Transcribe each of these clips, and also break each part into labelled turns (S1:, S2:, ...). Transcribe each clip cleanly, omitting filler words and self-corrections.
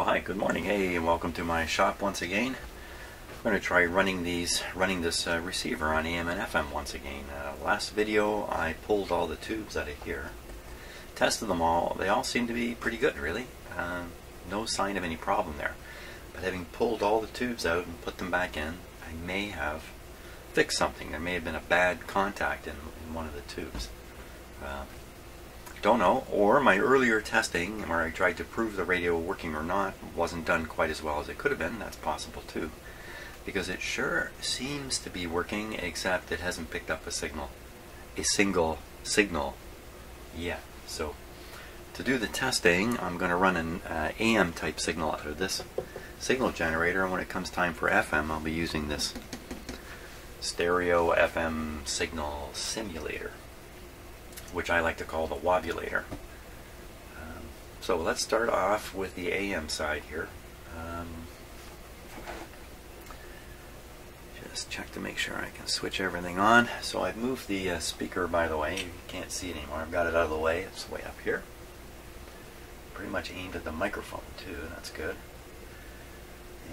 S1: Well, hi, good morning. Hey, and welcome to my shop once again. I'm going to try running this receiver on AM and FM once again. Last video I pulled all the tubes out of here, tested them all. They all seem to be pretty good, really. No sign of any problem there. But having pulled all the tubes out and put them back in, I may have fixed something. There may have been a bad contact in one of the tubes. Don't know, or my earlier testing where I tried to prove the radio working or not wasn't done quite as well as it could have been. That's possible too, because it sure seems to be working, except it hasn't picked up a single signal yet. So to do the testing, I'm going to run an AM type signal out of this signal generator, and when it comes time for FM, I'll be using this stereo FM signal simulator, which I like to call the wobulator. So let's start off with the AM side here. Just check to make sure I can switch everything on. So I've moved the speaker, by the way. You can't see it anymore. I've got it out of the way. It's way up here. Pretty much aimed at the microphone too. That's good.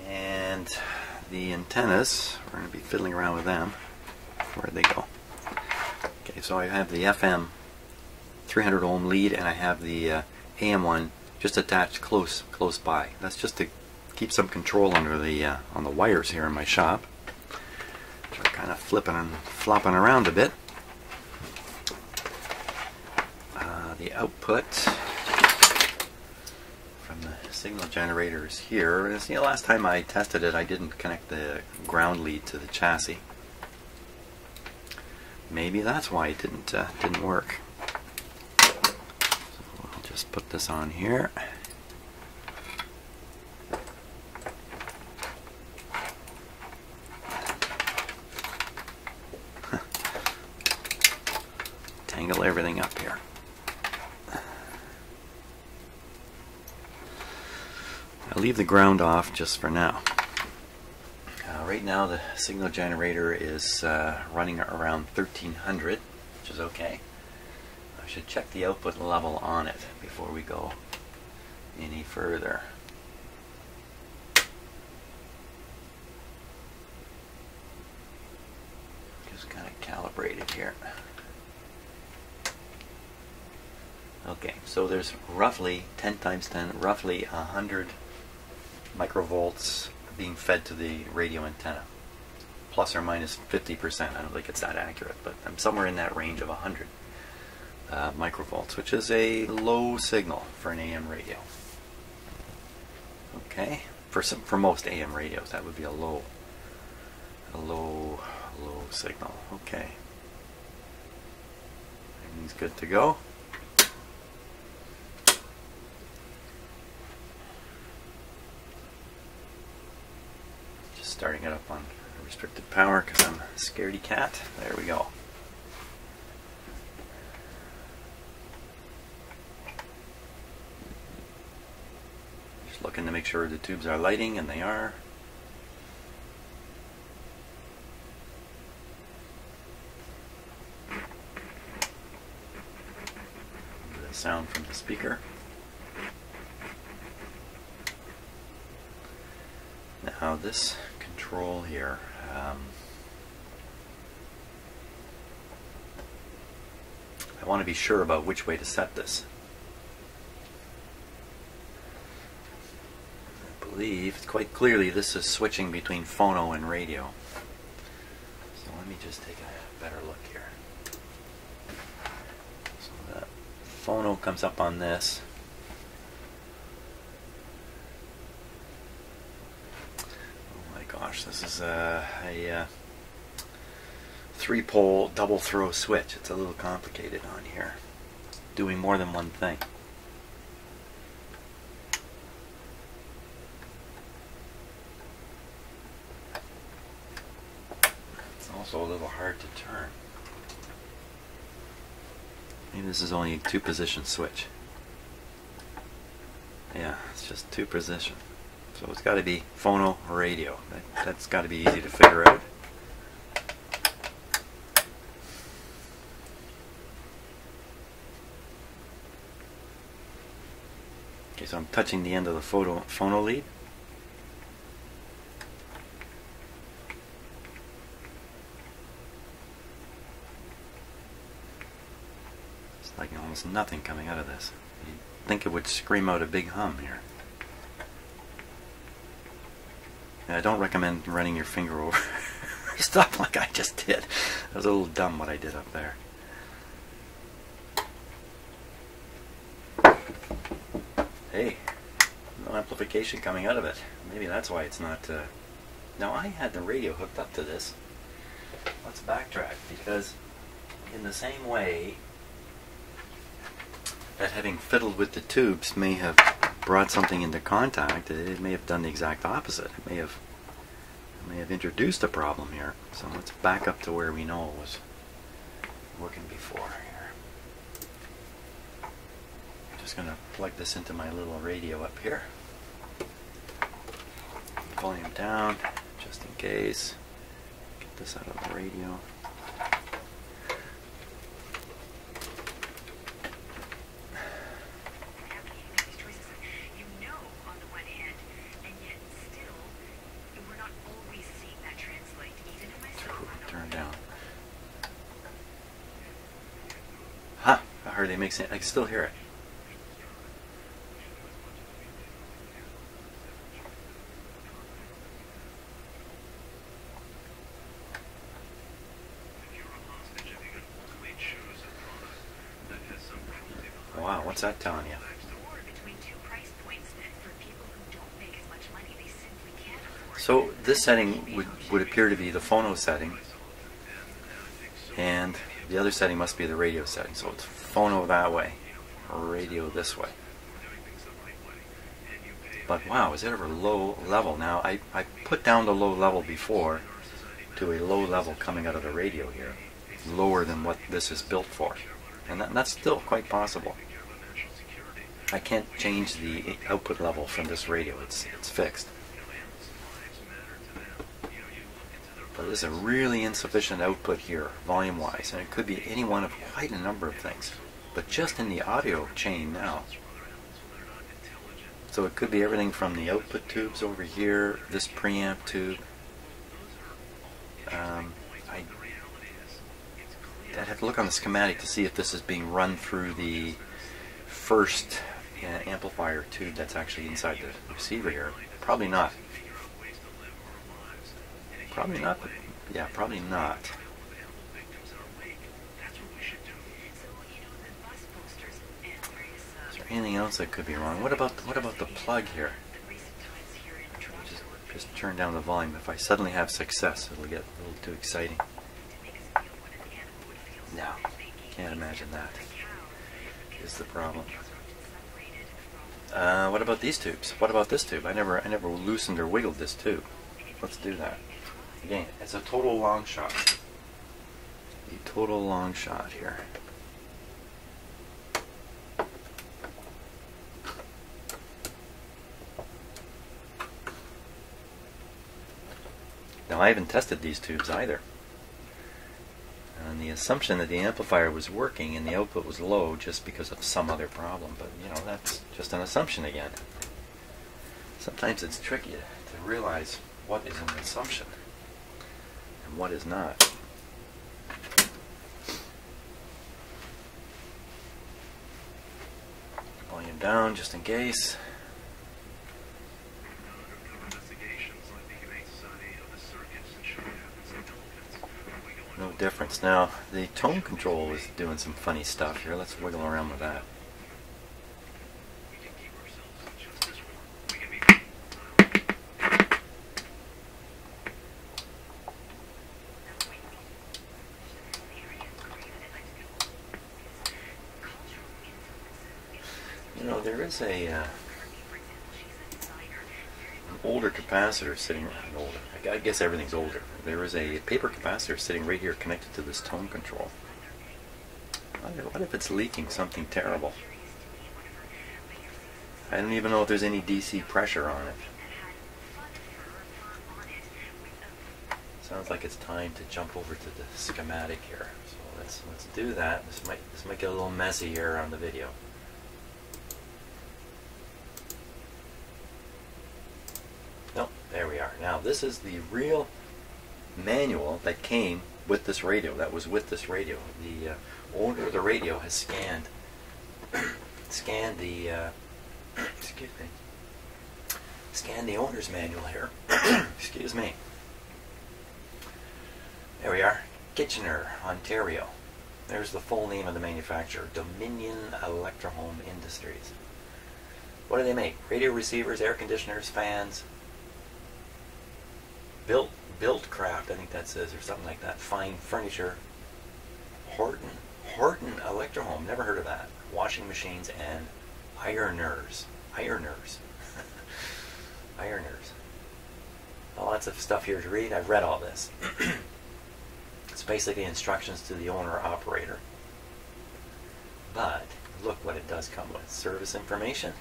S1: And the antennas, we're going to be fiddling around with them. Where'd they go? Okay, so I have the FM 300 ohm lead, and I have the AM one just attached close by. That's just to keep some control under the on the wires here in my shop, which are kind of flipping and flopping around a bit. The output from the signal generator is here. As, last time I tested it, I didn't connect the ground lead to the chassis. Maybe that's why it didn't work. So I'll just put this on here. Tangle everything up here. I'll leave the ground off just for now. Right now the signal generator is running around 1300, which is okay. I should check the output level on it before we go any further. Just kind of calibrate it here. Okay, so there's roughly 10 times 10, roughly 100 microvolts being fed to the radio antenna, plus or minus 50%. I don't think it's that accurate, but I'm somewhere in that range of 100 microvolts, which is a low signal for an AM radio. Okay, for most AM radios, that would be a low signal. Okay, everything's good to go. Starting it up on restricted power because I'm a scaredy cat. There we go. Just looking to make sure the tubes are lighting, and they are. The sound from the speaker. Now this control here, I want to be sure about which way to set this. I believe quite clearly this is switching between phono and radio. So let me just take a better look here. So the phono comes up on this. Gosh, this is a 3-pole double throw switch. It's a little complicated on here, doing more than one thing. It's also a little hard to turn. Maybe this is only a 2-position switch. Yeah, it's just 2-position. So it's got to be phono or radio. That's got to be easy to figure out. so I'm touching the end of the phono lead. It's like almost nothing coming out of this. You'd think it would scream out a big hum here. And I don't recommend running your finger over stuff like I just did. That was a little dumb what I did up there. Hey, no amplification coming out of it. Maybe that's why it's not... Now I had the radio hooked up to this. Let's backtrack, because in the same way that having fiddled with the tubes may have brought something into contact, it may have done the exact opposite. It may have introduced a problem here. So let's back up to where we know it was working before here. I'm just going to plug this into my little radio up here. Volume down, just in case. Get this out of the radio. Hardly makes sense. I can still hear it. Wow, what's that telling you? So this setting would appear to be the phono setting, and the other setting must be the radio setting. So it's phono that way, or radio this way. But wow, is it ever low level? Now I put down the low level before to a low level coming out of the radio here, lower than what this is built for, and that's still quite possible. I can't change the output level from this radio. It's fixed. But there's a really insufficient output here, volume-wise, and it could be any one of quite a number of things. But just in the audio chain now. So it could be everything from the output tubes over here, this preamp tube. I'd have to look on the schematic to see if this is being run through the first amplifier tube that's actually inside the receiver here. Probably not. Probably not, but yeah, probably not. Is there anything else that could be wrong? What about the plug here? Just turn down the volume. If I suddenly have success, it'll get a little too exciting. No, can't imagine that is the problem. What about these tubes? What about this tube? I never loosened or wiggled this tube. Let's do that. Again, it's a total long shot. A total long shot here. Now I haven't tested these tubes either. On the assumption that the amplifier was working and the output was low just because of some other problem, but you know, that's just an assumption again. Sometimes it's tricky to realize what is an assumption and what is not. Volume down just in case. No difference. Now, the tone control is doing some funny stuff here. Let's wiggle around with that. You know, there is an older capacitor sitting around. Older. I guess everything's older. There is a paper capacitor sitting right here connected to this tone control. What if it's leaking something terrible? I don't even know if there's any DC pressure on it. Sounds like it's time to jump over to the schematic here. So let's do that. This might get a little messy here on the video. this is the real manual that came with this radio, that was with this radio. The owner of the radio has scanned the excuse me, scanned the owner's manual here. Excuse me. There we are, Kitchener, Ontario. There's the full name of the manufacturer, Dominion Electrohome Industries. What do they make? Radio receivers, air conditioners, fans, built craft, I think that says, or something like that. Fine furniture. Horton Electrohome, never heard of that. Washing machines and ironers. Ironers. Lots of stuff here to read. I've read all this. It's basically instructions to the owner-operator. But look what it does come with. Service information,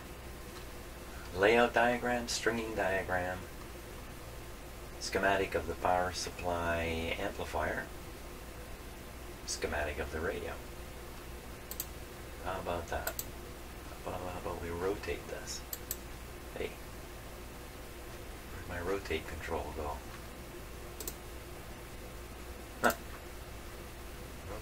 S1: layout diagram, stringing diagram, schematic of the power supply amplifier, schematic of the radio. How about that? How about we rotate this? Hey, where'd my rotate control go? Huh.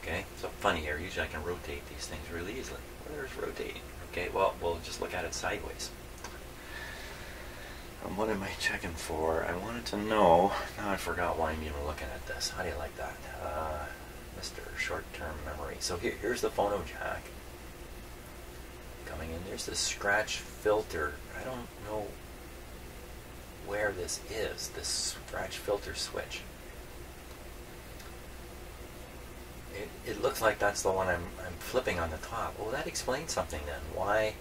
S1: Okay, so funny here. Usually I can rotate these things really easily. Where's rotating? Okay, well, we'll just look at it sideways. What am I checking for? I wanted to know. Now I forgot why I'm even looking at this. How do you like that? Mr. Short-Term Memory. So here's the phono jack coming in. There's this scratch filter. I don't know where this is, this scratch filter switch. It looks like that's the one I'm flipping on the top. Well, that explains something then. Why,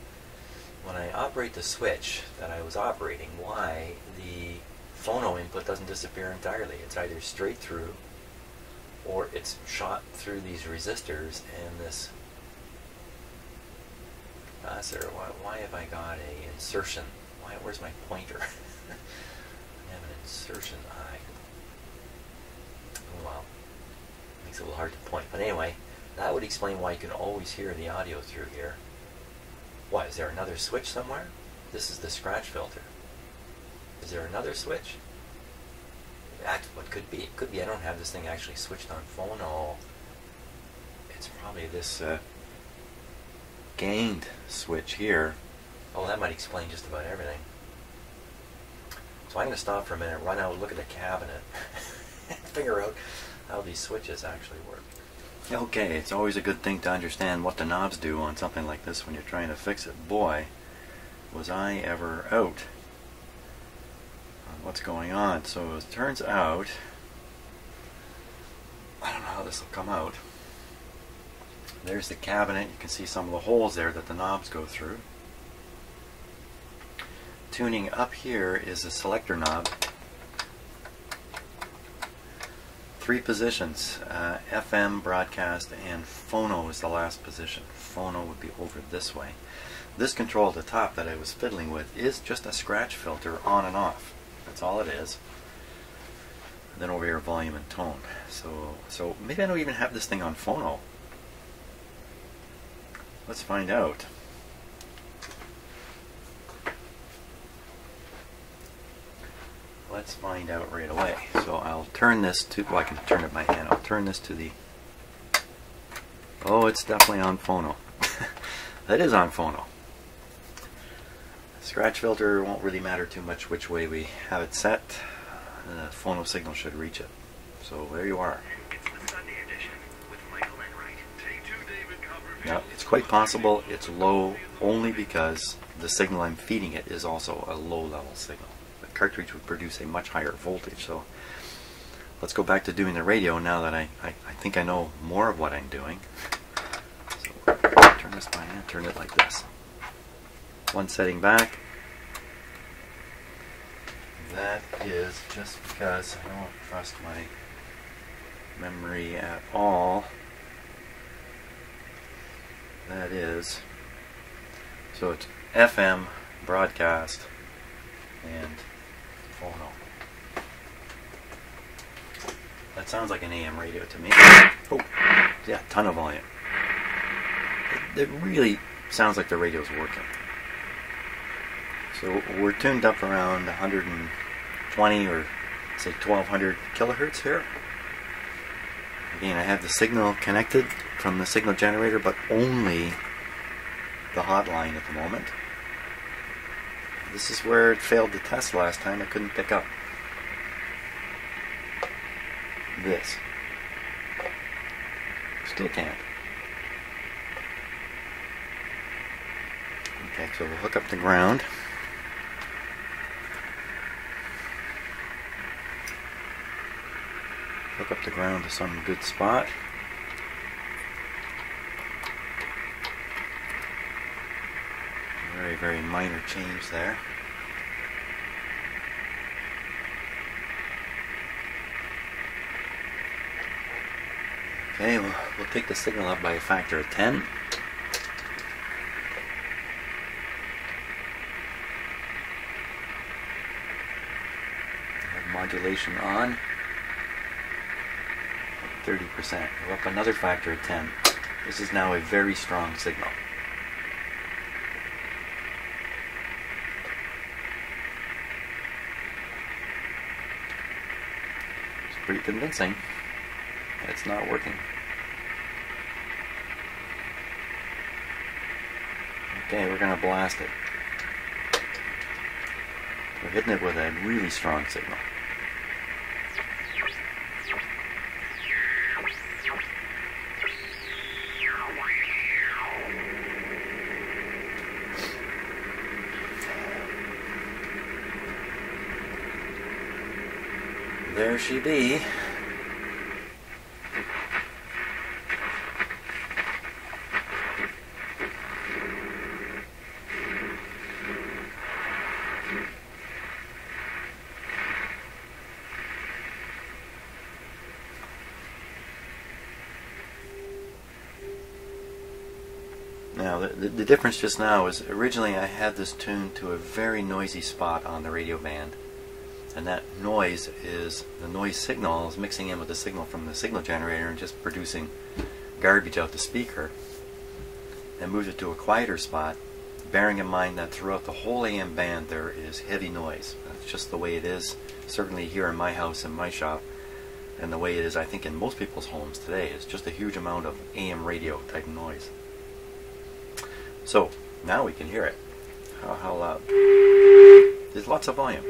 S1: when I operate the switch that I was operating, why the phono input doesn't disappear entirely. It's either straight through or it's shot through these resistors and this capacitor. Why have I got a insertion? Where's my pointer? I have an insertion eye. Oh well. Makes it a little hard to point. But anyway, that would explain why you can always hear the audio through here. Why, is there another switch somewhere? This is the scratch filter. Is there another switch? That's what could be. It could be I don't have this thing actually switched on phono. It's probably this gained switch here. Oh, that might explain just about everything. So I'm going to stop for a minute, run out, look at the cabinet, and figure out how these switches actually work. Okay, it's always a good thing to understand what the knobs do on something like this when you're trying to fix it. Boy, was I ever out on what's going on. So it turns out, I don't know how this will come out. There's the cabinet. You can see some of the holes there that the knobs go through. Tuning up here is a selector knob. 3 positions, FM, broadcast, and phono is the last position. Phono would be over this way. This control at the top that I was fiddling with is just a scratch filter on and off. That's all it is. And then over here, volume and tone. So maybe I don't even have this thing on phono. Let's find out. Let's find out right away. So I'll turn this to, well, I can turn it by hand. I'll turn this to the, oh, it's definitely on phono. That is on phono. Scratch filter won't really matter too much which way we have it set. The phono signal should reach it. So there you are. Now, it's quite possible it's low only because the signal I'm feeding it is also a low level signal. The cartridge would produce a much higher voltage. So let's go back to doing the radio now that I think I know more of what I'm doing. So turn this by hand, turn it like this. One setting back. That is just because I don't trust my memory at all. That is, so it's FM, broadcast, and phono. That sounds like an AM radio to me. Oh, yeah, ton of volume. It really sounds like the radio's working. So we're tuned up around 120 or say 1200 kilohertz here. Again, I have the signal connected from the signal generator, but only the hotline at the moment. This is where it failed to test last time. I couldn't pick up this. Still can't. Okay, so we'll hook up the ground. Hook up the ground to some good spot. Very, very minor change there. Okay, we'll take the signal up by a factor of 10. Modulation on. 30%. We're up another factor of 10. This is now a very strong signal. It's pretty convincing. It's not working. Okay, we're going to blast it. We're hitting it with a really strong signal. There she be. Now, the difference just now is originally I had this tuned to a very noisy spot on the radio band. And that noise is the noise signal is mixing in with the signal from the signal generator and just producing garbage out the speaker. And moved it to a quieter spot, bearing in mind that throughout the whole AM band there is heavy noise. That's just the way it is, certainly here in my house and my shop, and the way it is I think in most people's homes today. It's just a huge amount of AM radio type noise. So, now we can hear it. How loud? There's lots of volume.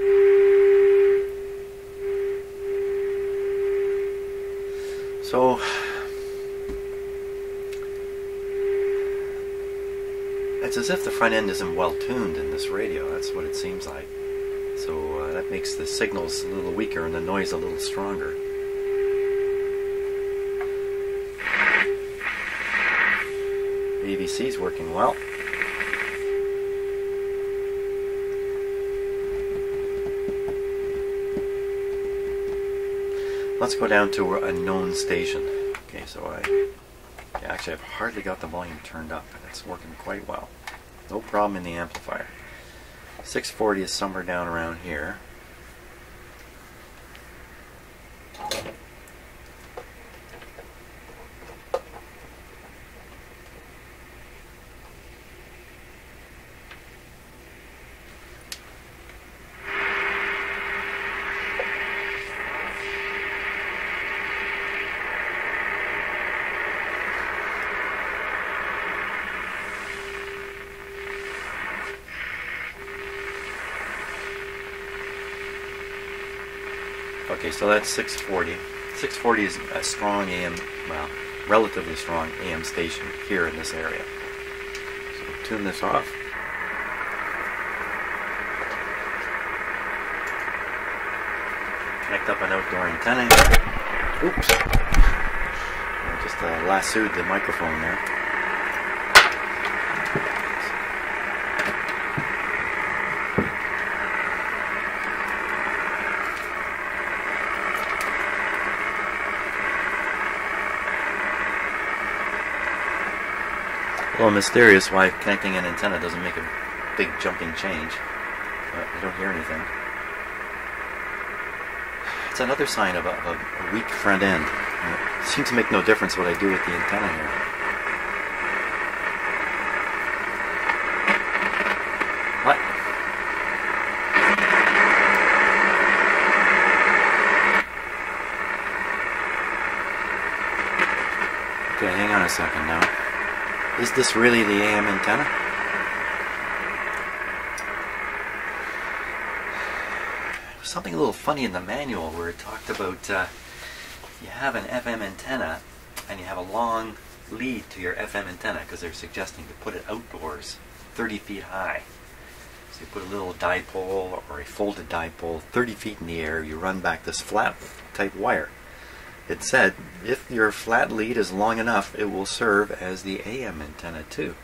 S1: So, it's as if the front end isn't well tuned in this radio. That's what it seems like. So that makes the signals a little weaker and the noise a little stronger. The AVC is working well. Let's go down to a known station. Okay, so actually I've hardly got the volume turned up, and it's working quite well. No problem in the amplifier. 640 is somewhere down around here. Okay, so that's 640. 640 is a strong AM, well, relatively strong AM station here in this area. So we'll tune this off. Connect up an outdoor antenna. Oops. I just lassoed the microphone there. A little mysterious why connecting an antenna doesn't make a big jumping change, but I don't hear anything. It's another sign of a weak front end. It seems to make no difference what I do with the antenna here. What? hang on a second now. Is this really the AM antenna? There's something a little funny in the manual where it talked about you have an FM antenna and you have a long lead to your FM antenna because they're suggesting to put it outdoors 30 feet high. So you put a little dipole or a folded dipole 30 feet in the air, you run back this flat type wire. It said if your flat lead is long enough, it will serve as the AM antenna too.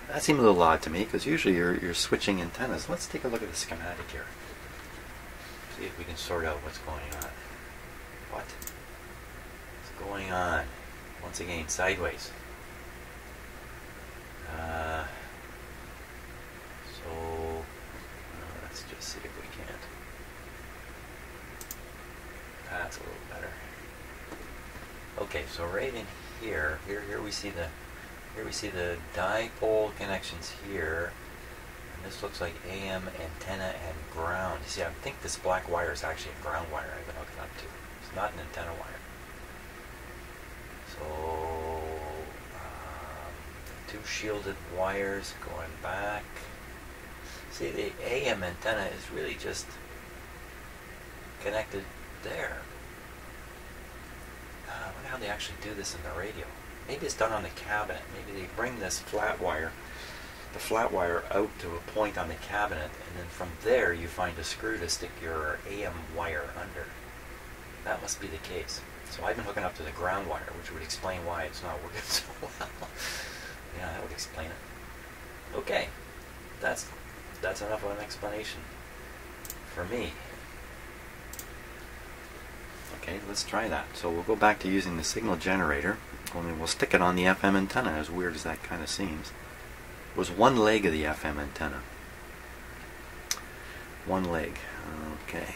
S1: That seemed a little odd to me because usually you're switching antennas. Let's take a look at the schematic here. See if we can sort out what's going on. What's going on? Once again, sideways. Let's just see if we can't. That's a little better. Okay, so right in here we see the dipole connections here, and this looks like AM antenna and ground. You see, I think this black wire is actually a ground wire I've been hooking up to. It's not an antenna wire. So two shielded wires going back. See, the AM antenna is really just connected there. I wonder how they actually do this in the radio. Maybe it's done on the cabinet. Maybe they bring this flat wire, the flat wire out to a point on the cabinet, and then from there you find a screw to stick your AM wire under. That must be the case. So I've been hooking up to the ground wire, which would explain why it's not working so well. Yeah, that would explain it. Okay, that's enough of an explanation for me. Okay, let's try that. So we'll go back to using the signal generator, only we'll stick it on the FM antenna, as weird as that kind of seems. It was one leg of the FM antenna. One leg. Okay.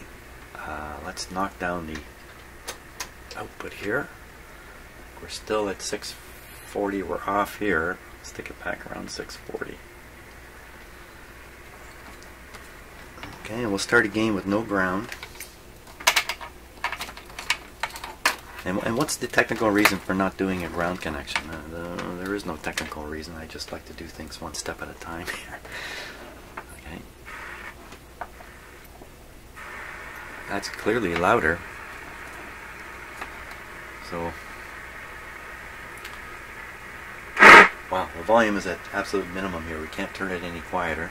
S1: Let's knock down the output here. We're still at 640. We're off here. Stick it back around 640. Okay, and we'll start again with no ground. And what's the technical reason for not doing a ground connection? There is no technical reason. I just like to do things one step at a time here. Okay. That's clearly louder. So, wow, the volume is at absolute minimum here. We can't turn it any quieter.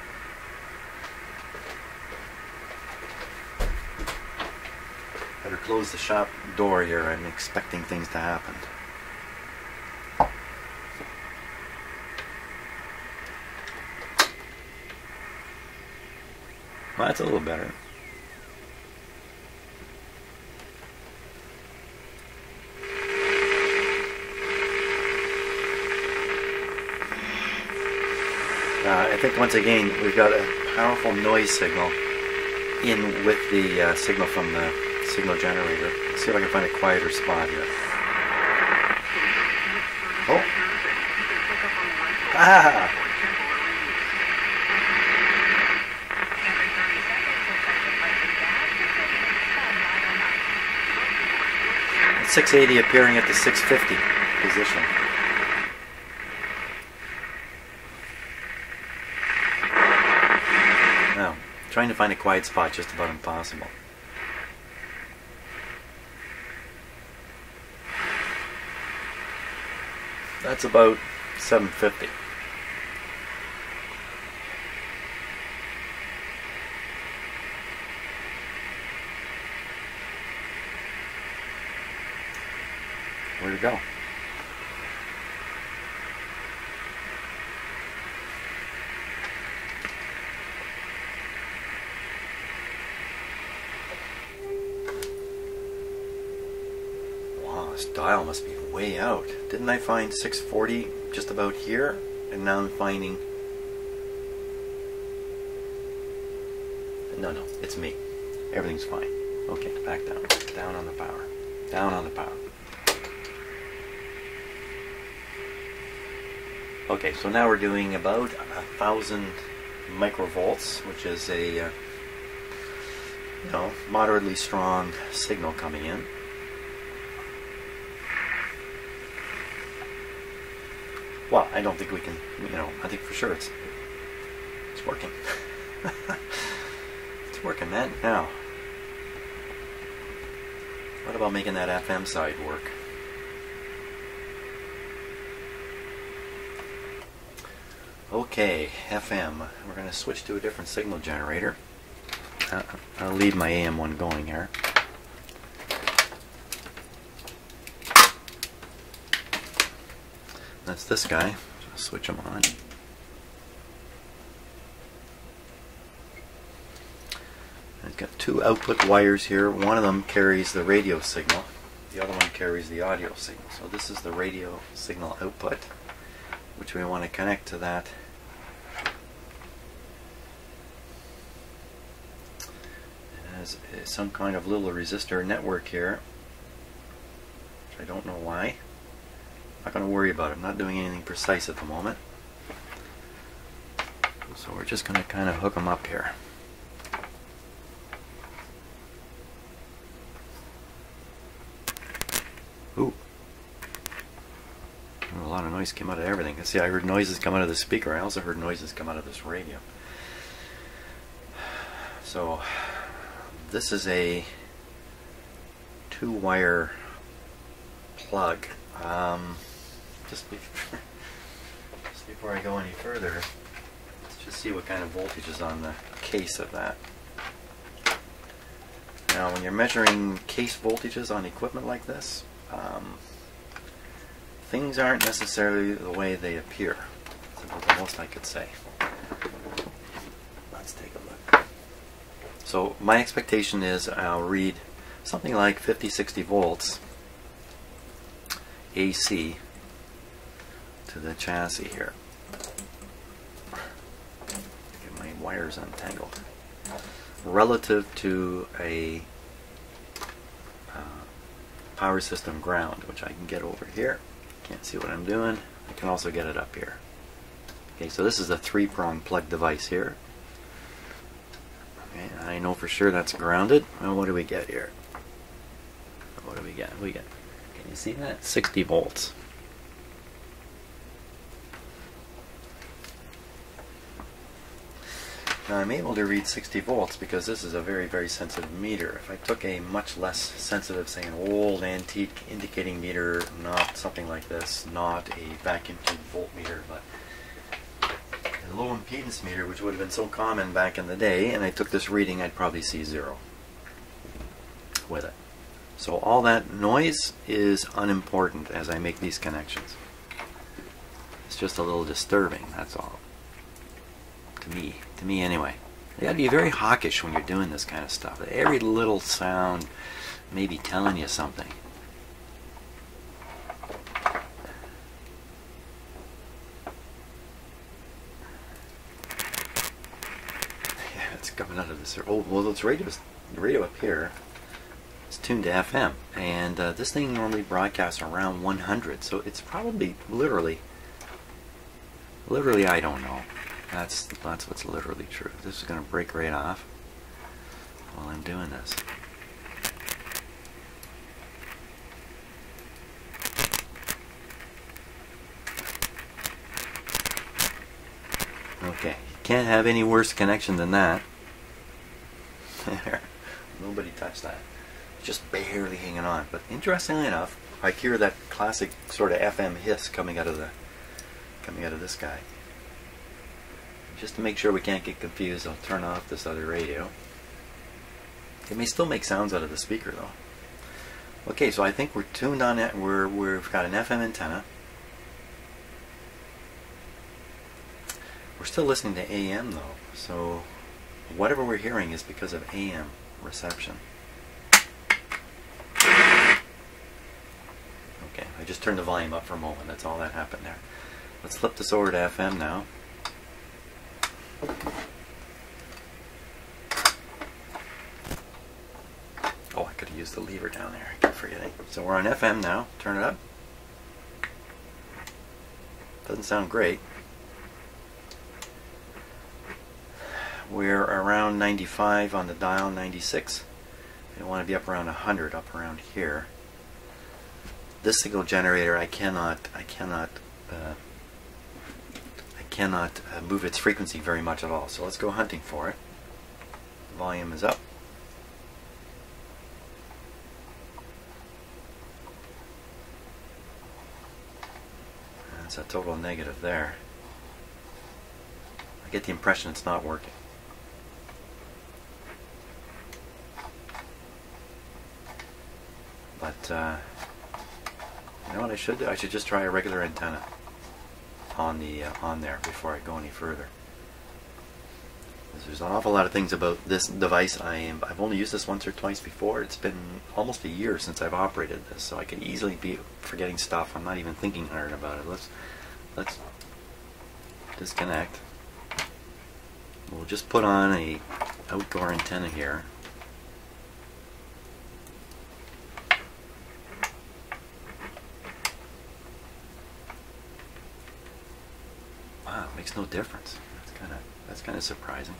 S1: Better close the shop door here. I'm expecting things to happen. Well, that's a little better. I think once again we've got a powerful noise signal in with the signal from the signal generator. Let's see if I can find a quieter spot here. Oh! Ah! It's 680 appearing at the 650 position. Now, trying to find a quiet spot just about impossible. That's about 750. Where'd it go? Wow, this dial must be way out. Didn't I find 640 just about here? And now I'm finding... No, it's me. Everything's fine. Okay, back down. Down on the power. Down on the power. Okay, so now we're doing about 1,000 microvolts, which is a moderately strong signal coming in. Well, I don't think we can, I think for sure it's working. It's working, man. Now, what about making that FM side work? Okay, FM. We're going to switch to a different signal generator. I'll leave my AM one going here. That's this guy. Just switch them on. I've got two output wires here. One of them carries the radio signal. The other one carries the audio signal. So this is the radio signal output, which we want to connect to that. It has some kind of little resistor network here, which I don't know why. I'm not going to worry about it. I'm not doing anything precise at the moment. So we're just going to kind of hook them up here. Ooh. A lot of noise came out of everything. See, I heard noises come out of the speaker. I also heard noises come out of this radio. So this is a 2-wire plug. Just before I go any further, let's just see what kind of voltage is on the case of that. Now, when you're measuring case voltages on equipment like this, things aren't necessarily the way they appear. That's about the most I could say. Let's take a look. So my expectation is I'll read something like 50-60 volts AC to the chassis here. Get my wires untangled. Relative to a power system ground, which I can get over here. Can't see what I'm doing. I can also get it up here. Okay, so this is a 3-prong plug device here. Okay, I know for sure that's grounded. Well, what do we get here? What do we get? Can you see that? 60 volts. Now I'm able to read 60 volts because this is a very, very sensitive meter. If I took a much less sensitive, say an old antique indicating meter, not something like this, not a vacuum tube voltmeter, but a low impedance meter, which would have been so common back in the day, and I took this reading, I'd probably see 0 with it. So all that noise is unimportant as I make these connections. It's just a little disturbing, that's all. To me anyway. You gotta be very hawkish when you're doing this kind of stuff. Every little sound may be telling you something. Yeah, it's coming out of this. Oh, well, it's the radio up here. It's tuned to FM, and this thing normally broadcasts around 100, so it's probably literally I don't know. That's what's literally true. This is going to break right off while I'm doing this. Okay, can't have any worse connection than that. There, nobody touched that. Just barely hanging on. But interestingly enough, I hear that classic sort of FM hiss coming out of this guy. Just to make sure we can't get confused, I'll turn off this other radio. It may still make sounds out of the speaker though. Okay, so I think we're tuned on it. We've got an FM antenna. We're still listening to AM though, so whatever we're hearing is because of AM reception. Okay, I just turned the volume up for a moment. That's all that happened there. Let's flip this over to FM now. Oh, I could have used the lever down there. I keep forgetting. So we're on FM now. Turn it up. Doesn't sound great. We're around 95 on the dial, 96. I want to be up around 100, up around here. This signal generator, I cannot cannot move its frequency very much at all. So let's go hunting for it. Volume is up. That's a total negative there. I get the impression it's not working. But you know what I should do? I should just try a regular antenna on there before I go any further. There's an awful lot of things about this device. I've only used this once or twice before. It's been almost a year since I've operated this, so I could easily be forgetting stuff. I'm not even thinking hard about it. Let's disconnect. We'll just put on a outdoor antenna here. Wow, it makes no difference. That's kind of surprising.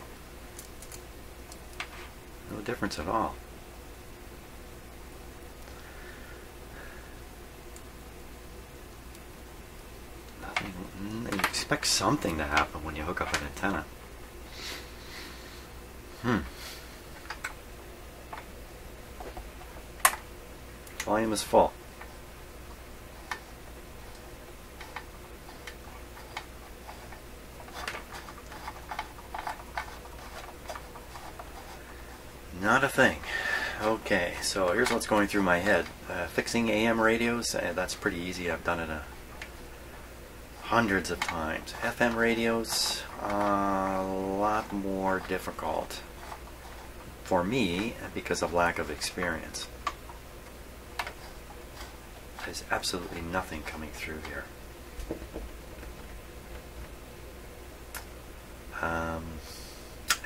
S1: No difference at all. Nothing. You expect something to happen when you hook up an antenna. Volume is full. Not a thing. Okay, so here's what's going through my head. Fixing AM radios, that's pretty easy. I've done it hundreds of times. FM radios, a lot more difficult for me because of lack of experience. There's absolutely nothing coming through here.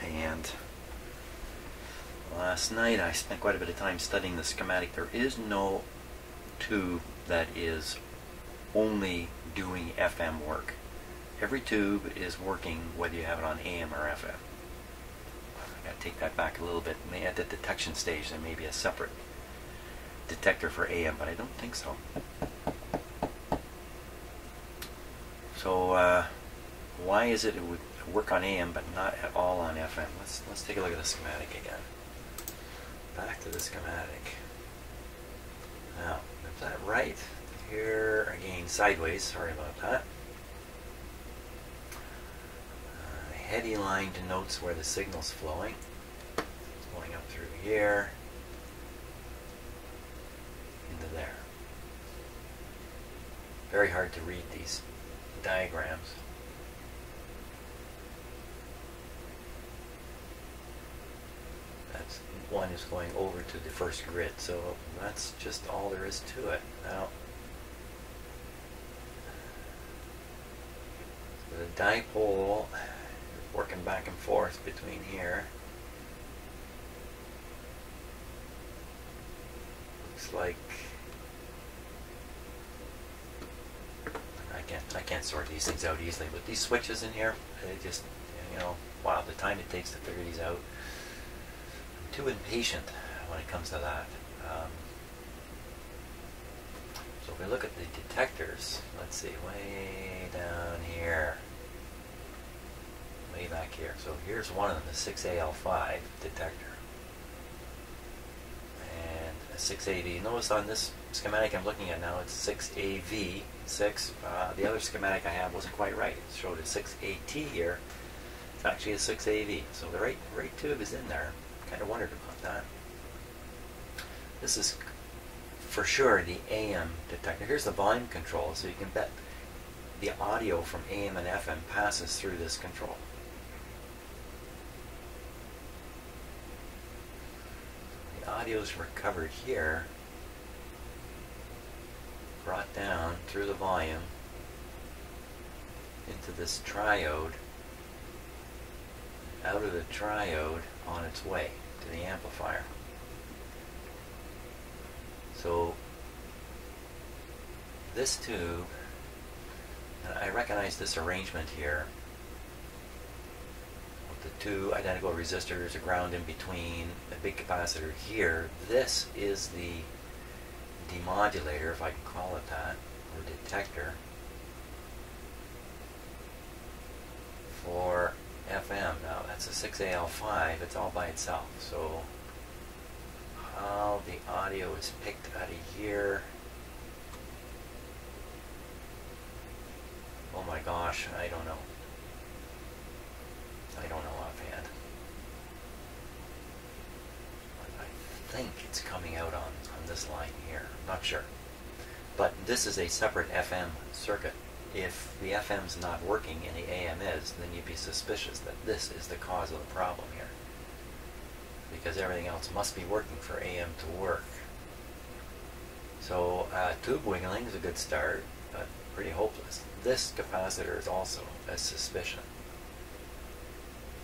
S1: And last night I spent quite a bit of time studying the schematic. There is no tube that is only doing FM work. Every tube is working whether you have it on AM or FM. I gotta take that back a little bit. At the detection stage there may be a separate detector for AM, but I don't think so. So why is it would work on AM but not at all on FM? Let's take a look at the schematic again. Back to the schematic. Now, is that right? Here again, sideways. Sorry about that. The heady line denotes where the signal's flowing. It's going up through here into there. Very hard to read these diagrams. That's one is going over to the first grid, so that's just all there is to it. Now, so the dipole working back and forth between here. Looks like I can't sort these things out easily, but these switches in here, they just, you know, wow, the time it takes to figure these out. I'm too impatient when it comes to that. So if we look at the detectors, let's see, way down here, way back here. So here's one of them, the 6AL5 detector. And a 6AV. Notice on this schematic I'm looking at now, it's 6AV. 6. The other schematic I have wasn't quite right. It showed a 6AT here. It's actually a 6AV. So the right tube is in there. Kind of wondered about that. This is for sure the AM detector. Here's the volume control, so you can bet the audio from AM and FM passes through this control. The audio is recovered here, brought down through the volume into this triode, out of the triode on its way to the amplifier. So this tube, and I recognize this arrangement here with the two identical resistors, a ground in between, a big capacitor here. This is the demodulator, if I can call it that, or detector. for FM. Now that's a 6AL5, it's all by itself. So how the audio is picked out of here. Oh my gosh, I don't know. I don't know offhand. But I think it's coming out on this line here. I'm not sure. But this is a separate FM circuit. If the FM's not working and the AM is, then you'd be suspicious that this is the cause of the problem here. Because everything else must be working for AM to work. So tube wiggling is a good start, but pretty hopeless. This capacitor is also a suspicion.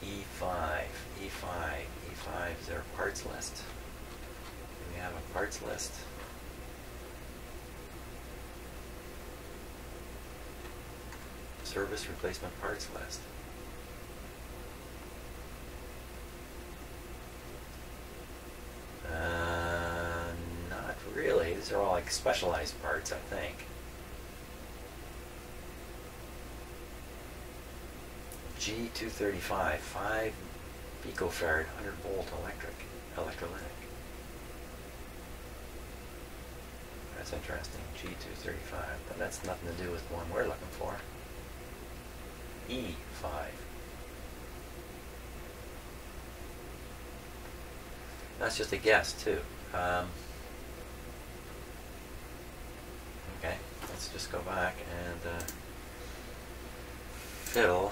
S1: E5, E5, E5 is our parts list. Do we have a parts list? Service replacement parts list. Not really. These are all like specialized parts, I think. G235, 5 picofarad, 100 volt electrolytic. That's interesting. G235, but that's nothing to do with the one we're looking for. E5. That's just a guess too. Okay, let's just go back and fiddle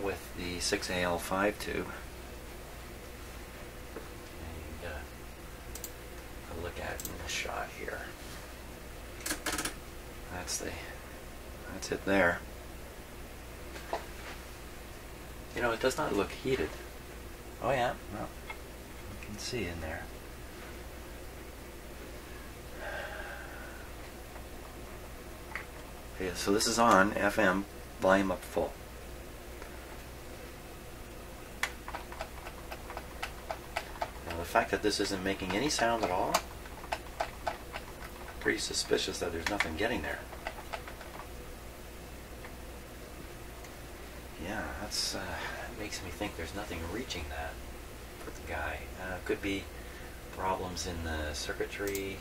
S1: with the 6AL5 tube and a look at it in the shot here. That's it there. You know, it does not look heated. Oh yeah, well, you can see in there. Okay, so this is on FM, volume up full. Now the fact that this isn't making any sound at all, pretty suspicious that there's nothing getting there. Yeah, that's makes me think there's nothing reaching that guy. Could be problems in the circuitry.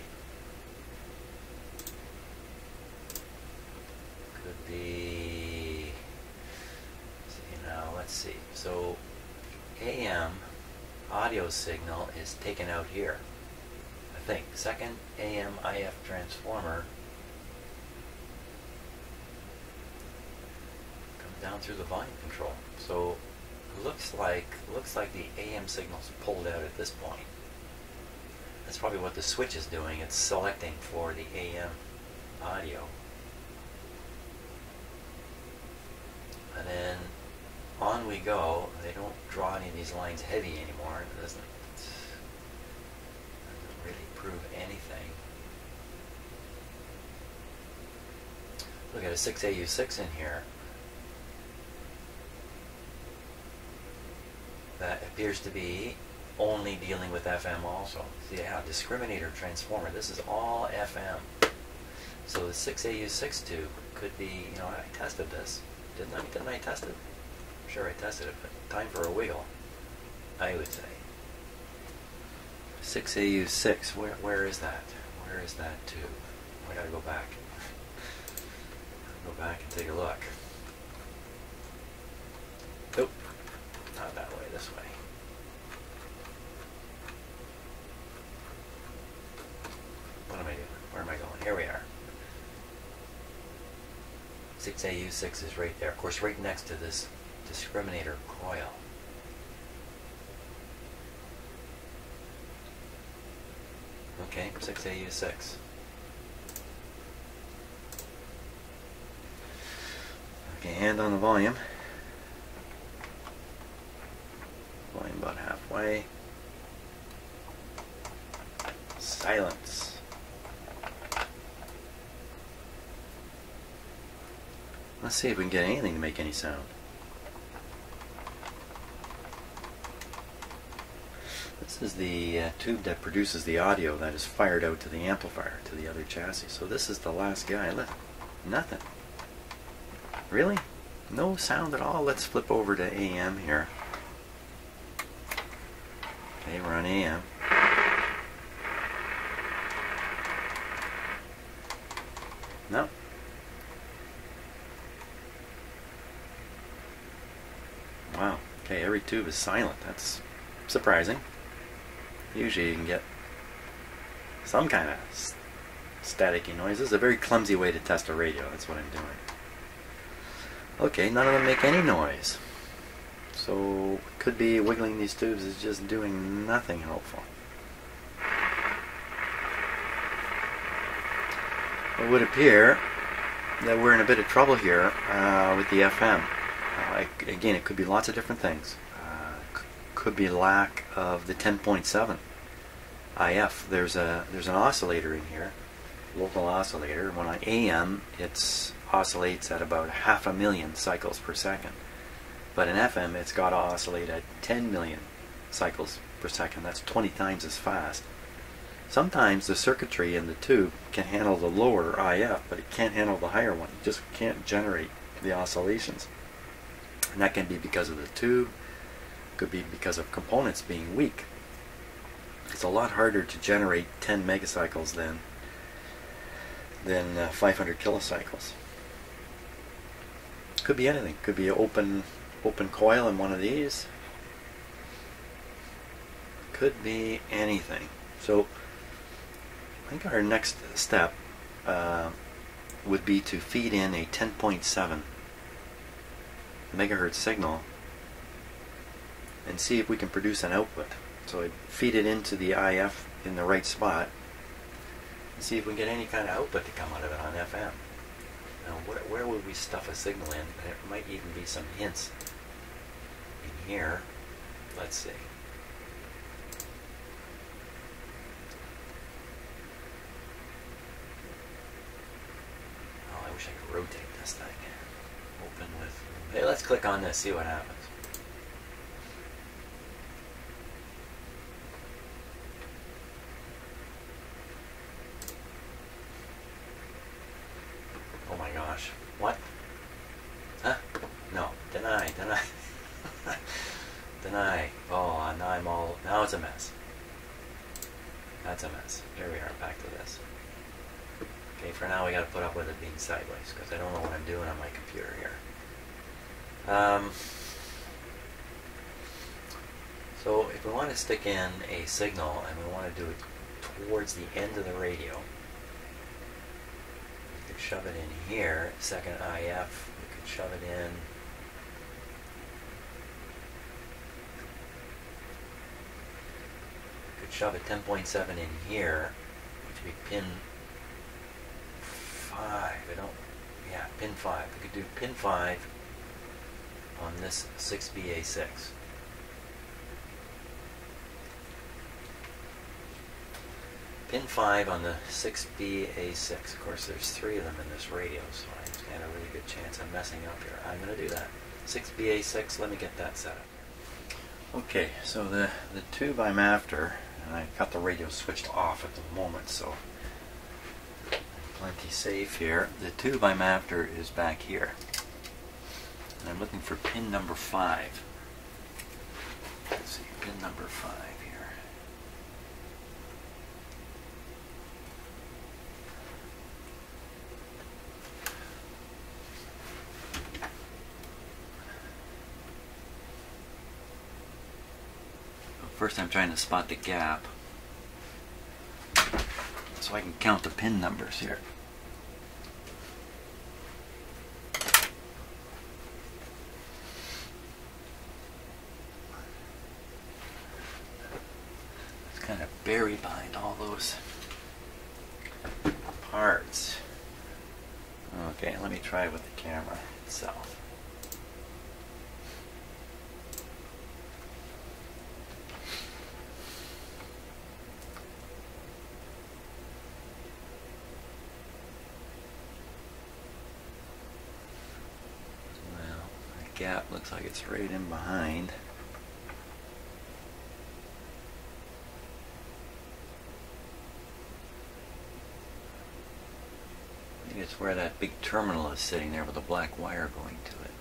S1: Could be. Let's see. So AM audio signal is taken out here. I think second AM IF transformer down through the volume control. So it looks like the AM signal's pulled out at this point. That's probably what the switch is doing. It's selecting for the AM audio. And then on we go. They don't draw any of these lines heavy anymore. It doesn't really prove anything. Look at a 6AU6 in here. That appears to be only dealing with FM also. See, yeah, discriminator transformer. This is all FM. So the 6AU6 tube could be, I tested this. Didn't I test it? I'm sure I tested it, but time for a wiggle, I would say. 6AU6, where is that? Where is that tube? I gotta go back. Go back and take a look. Nope. Not that way, this way. What am I doing? Where am I going? Here we are. 6AU6 is right there. Of course, right next to this discriminator coil. Okay, 6AU6. Okay, hand on the volume. Volume about halfway. Silence. Let's see if we can get anything to make any sound. This is the tube that produces the audio that is fired out to the amplifier, to the other chassis. So this is the last guy. Look, nothing. Really? no sound at all. Let's flip over to AM here. Okay, we're on AM. No. Wow. Okay, every tube is silent. That's surprising. Usually you can get some kind of staticky noise. This is a very clumsy way to test a radio. That's what I'm doing. Okay, none of them make any noise. So, could be wiggling these tubes is just doing nothing helpful. It would appear that we're in a bit of trouble here with the FM. Again, it could be lots of different things. Could be lack of the 10.7 IF. There's an oscillator in here, local oscillator. When on AM, it oscillates at about 500,000 cycles per second. But in FM, it's got to oscillate at 10 million cycles per second. That's 20 times as fast. Sometimes the circuitry in the tube can handle the lower IF, but it can't handle the higher one. It just can't generate the oscillations. And that can be because of the tube, could be because of components being weak. It's a lot harder to generate 10 megacycles than 500 kilocycles. Could be anything. Could be an open coil in one of these. Could be anything. So I think our next step would be to feed in a 10.7 megahertz signal and see if we can produce an output. So I'd feed it into the IF in the right spot and see if we can get any kind of output to come out of it on FM. Now, where would we stuff a signal in? There might even be some hints in here. Let's see. Oh, I wish I could rotate this thing. Open with... Hey, let's click on this, see what happens. Oh my gosh. What? Huh? No. Deny. Deny. Oh, now it's a mess. That's a mess. Here we are, back to this. Okay, for now we gotta put up with it being sideways, because I don't know what I'm doing on my computer here. So if we want to stick in a signal and we want to do it towards the end of the radio, we could shove it in here, second IF, we could shove it in shove a 10.7 in here, which would be pin 5. Pin 5. We could do pin 5 on this 6BA6. Pin 5 on the 6BA6. Of course, there's 3 of them in this radio, so I stand a really good chance of messing up here. I'm going to do that. 6BA6, let me get that set up. Okay, so the tube I'm after, and I've got the radio switched off at the moment, so I'm plenty safe here. The tube I'm after is back here. And I'm looking for pin number 5. Let's see, pin number 5 here. First I'm trying to spot the gap so I can count the pin numbers here. It's kind of buried behind all those parts. Okay, let me try with the camera itself. Gap looks like it's right in behind. Maybe it's where that big terminal is sitting there with a black wire going to it.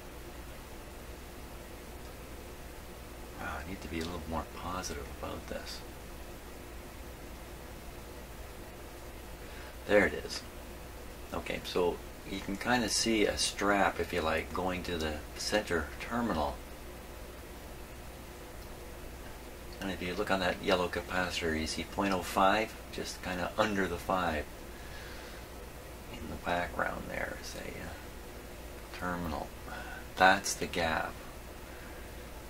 S1: need to be a little more positive about this. There it is. Okay, so you can kind of see a strap, if you like, going to the center terminal. And if you look on that yellow capacitor, you see 0.05, just kind of under the 5. In the background there is a terminal. That's the gap.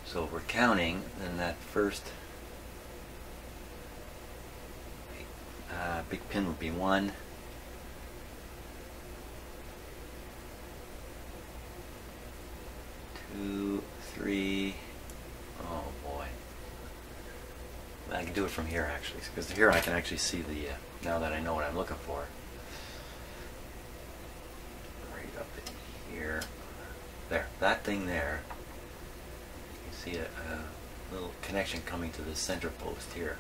S1: So if we're counting, then that first big pin would be 1, 2, 3. Oh boy. I can do it from here actually, because here I can actually see the, now that I know what I'm looking for. Right up in here. There, that thing there. You see a little connection coming to the center post here.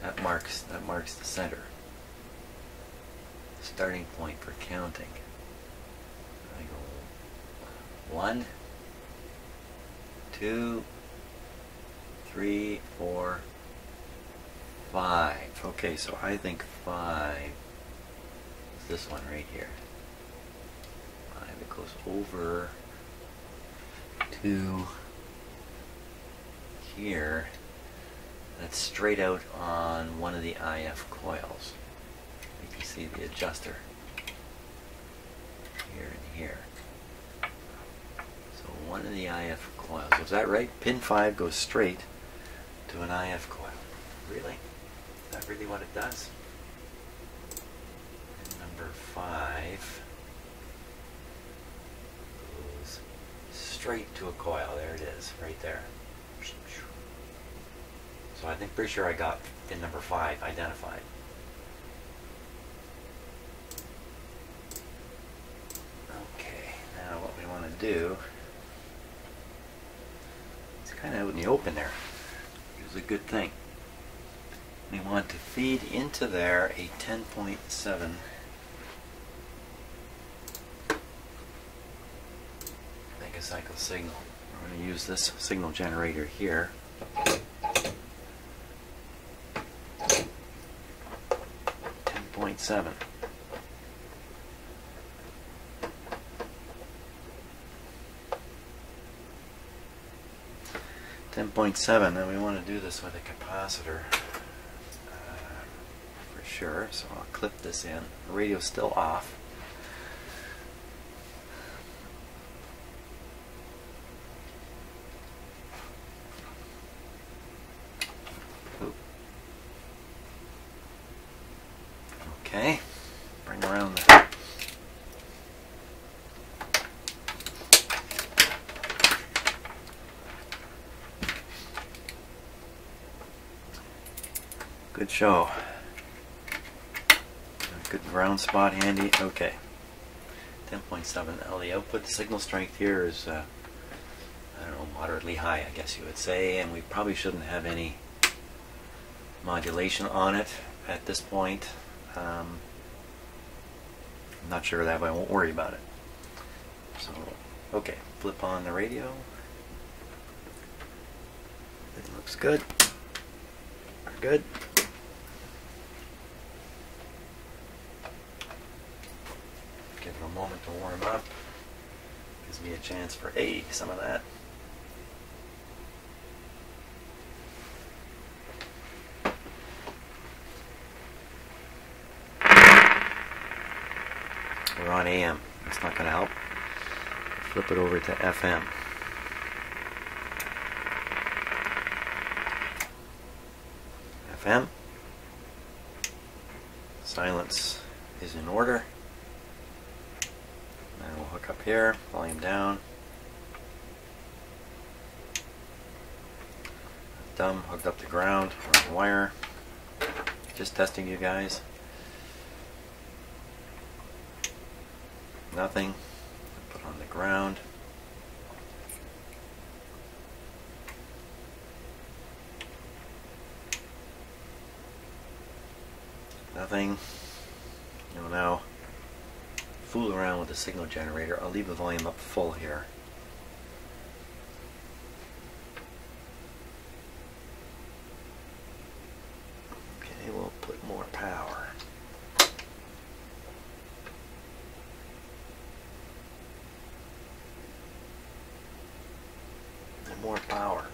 S1: That marks the center. Starting point for counting. I go 1, 2, 3, 4, 5. Okay, so I think 5 is this one right here. 5, it goes over to here. That's straight out on one of the IF coils. You can see the adjuster here and here. So one of the IF coils. Is that right? Pin 5 goes straight to an IF coil. Really? Is that really what it does? And number 5 goes straight to a coil. There it is, right there. So I think pretty sure I got pin number 5 identified. Okay, now what we want to do, it's kind of out in the open there. It's a good thing. We want to feed into there a 10.7 megacycle signal. We're going to use this signal generator here. 10.7. Now we want to do this with a capacitor for sure. So I'll clip this in. The radio's still off. Okay, bring around the good show. Good ground spot handy. Okay, 10.7. Now the output signal strength here is I don't know, moderately high, I guess you would say, and we probably shouldn't have any modulation on it at this point. I'm not sure of that, but I won't worry about it. So, okay, flip on the radio. It looks good. Good. Give it a moment to warm up. Gives me a chance for some of that. We're on AM. That's not going to help. Flip it over to FM. FM. Silence is in order. And we'll hook up here. Volume down. Dumb. Hooked up to ground. Wrong wire. Just testing you guys. Nothing. Put on the ground. Nothing. You'll now fool around with the signal generator. I'll leave the volume up full here. more power.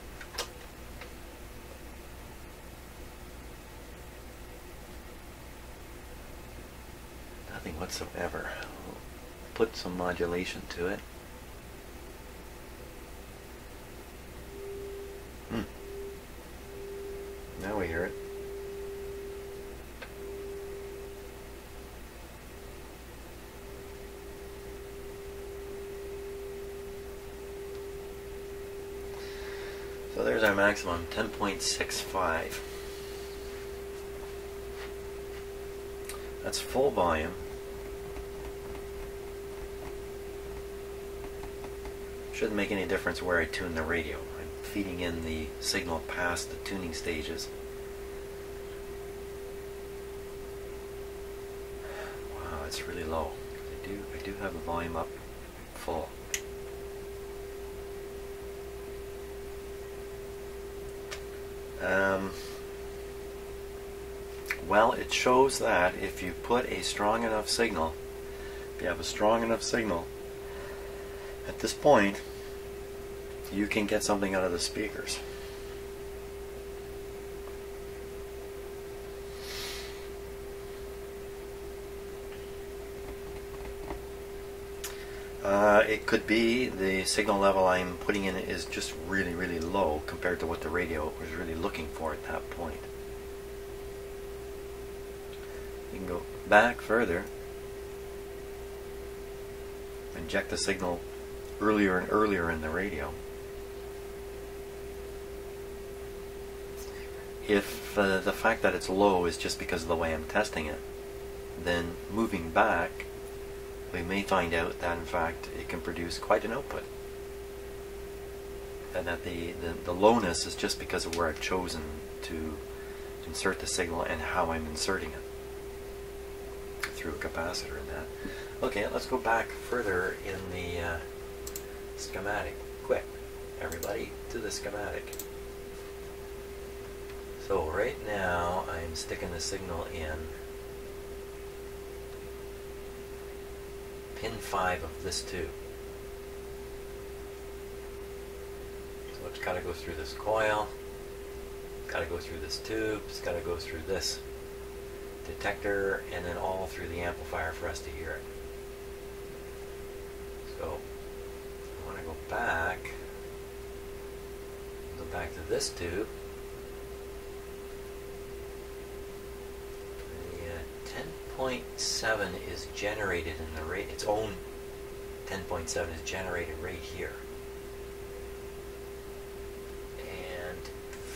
S1: Nothing whatsoever. We'll put some modulation to it. Now we hear it. So there's our maximum, 10.65. That's full volume. Shouldn't make any difference where I tune the radio. I'm feeding in the signal past the tuning stages. Wow, it's really low. I do have the volume up full. Well, it shows that if you put a strong enough signal, if you have a strong enough signal, at this point, you can get something out of the speakers. It could be the signal level I'm putting in is just really, really low compared to what the radio was really looking for at that point. You can go back further, inject the signal earlier and earlier in the radio. If the fact that it's low is just because of the way I'm testing it, then moving back, we may find out that in fact it can produce quite an output. And that the lowness is just because of where I've chosen to insert the signal and how I'm inserting it through a capacitor and that. Okay, let's go back further in the schematic. Quick, everybody, to the schematic. So right now I'm sticking the signal in pin 5 of this tube. So it's got to go through this coil, it's got to go through this tube, it's got to go through this detector, and then all through the amplifier for us to hear it. So I want to go back to this tube. The 10.7 is generated in the rate, its own 10.7 is generated right here and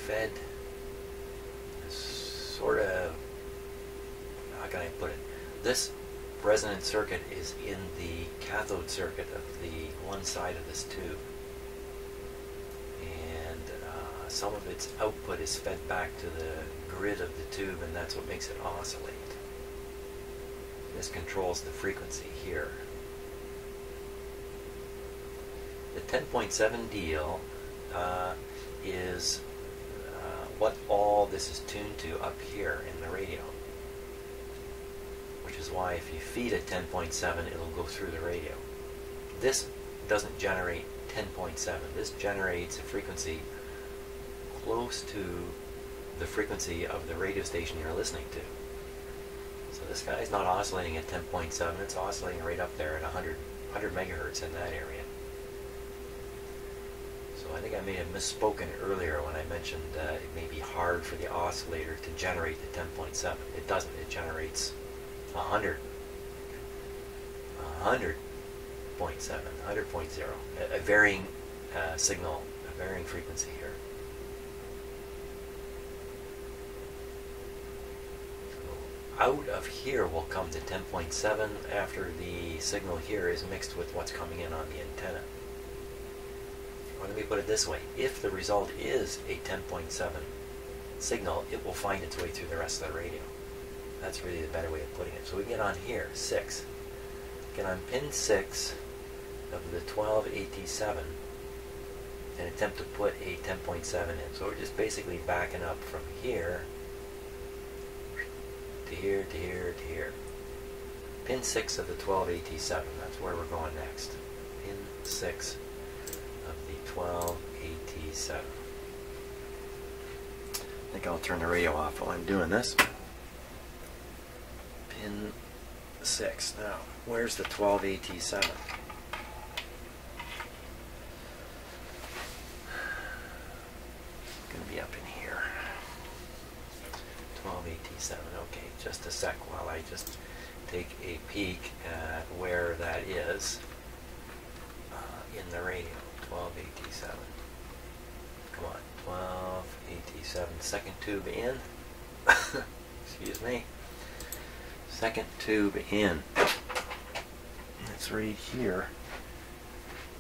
S1: fed sort of, how can I put it, this resonant circuit is in the cathode circuit of the one side of this tube, and some of its output is fed back to the grid of the tube, and that's what makes it oscillate. This controls the frequency here. The 10.7 deal is what all this is tuned to up here in the radio. Which is why if you feed it 10.7, it'll go through the radio. This doesn't generate 10.7. This generates a frequency close to the frequency of the radio station you're listening to. So this guy's not oscillating at 10.7, it's oscillating right up there at 100 megahertz in that area. So I think I may have misspoken earlier when I mentioned it may be hard for the oscillator to generate the 10.7. It doesn't, it generates 100.7, 100.0, a varying signal, a varying frequency here. Out of here will come to 10.7 after the signal here is mixed with what's coming in on the antenna. Or let me put it this way, if the result is a 10.7 signal, it will find its way through the rest of the radio. That's really the better way of putting it. So we get on here, 6. Get on pin 6 of the 12AT7 and attempt to put a 10.7 in. So we're just basically backing up from here to here, to here, to here. Pin 6 of the 12AT7, that's where we're going next. Pin 6 of the 12AT7. AT7. I think I'll turn the radio off while I'm doing this. Pin 6. Now, where's the 12AT7? It's going to be up in here. 12AT7. Okay, just a sec while I just take a peek at where that is in the radio. 12AT7. Come on, 12AT7. Second tube in. Excuse me. Second tube in. It's right here.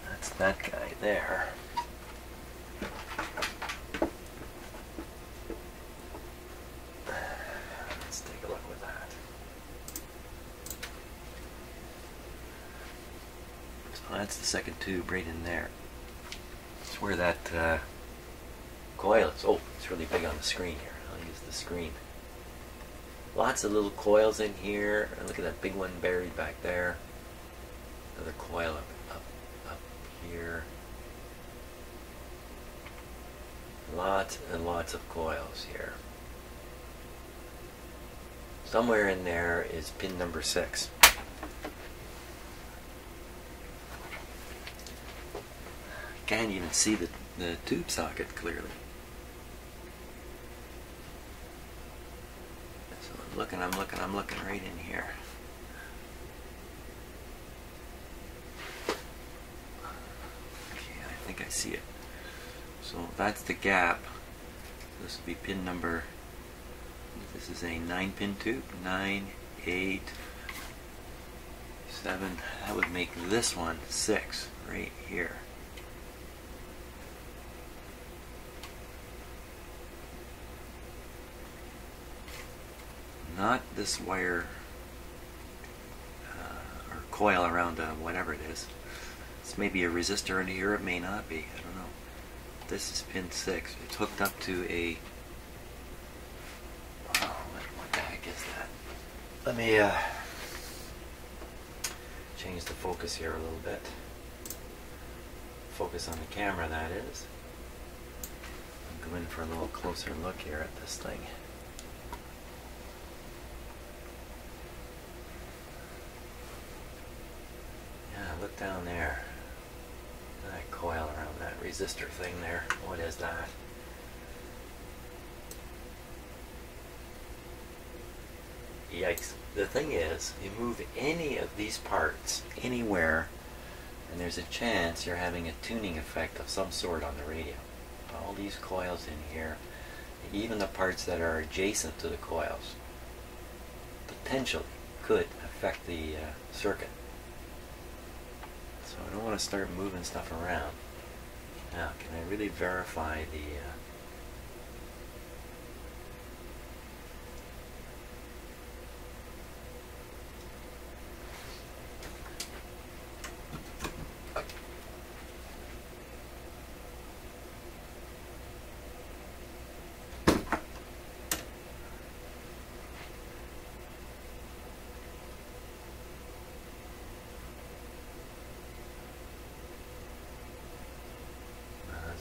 S1: That's that guy there. Let's take a look with that. So that's the second tube right in there. It's where that coil is. Oh, it's really big on the screen here. I'll use the screen. Lots of little coils in here. And look at that big one buried back there. Another coil up here. Lots and lots of coils here. Somewhere in there is pin number 6. Can't even see the tube socket clearly. So I'm looking right in here. Okay, I think I see it. So that's the gap. This will be pin number, this is a 9-pin tube. 9, 8, 7. That would make this one 6 right here. Not this wire or coil around whatever it is. It's maybe a resistor in here, it may not be, I don't know. This is pin 6. It's hooked up to a, oh, what the heck is that? Let me change the focus here a little bit. Focus on the camera, that is. I'll go in for a little closer look here at this thing. Look down there. That coil around that resistor thing there. What is that? Yikes. The thing is, you move any of these parts anywhere and there's a chance you're having a tuning effect of some sort on the radio. All these coils in here, even the parts that are adjacent to the coils, potentially could affect the circuit. So I don't want to start moving stuff around. Now, can I really verify the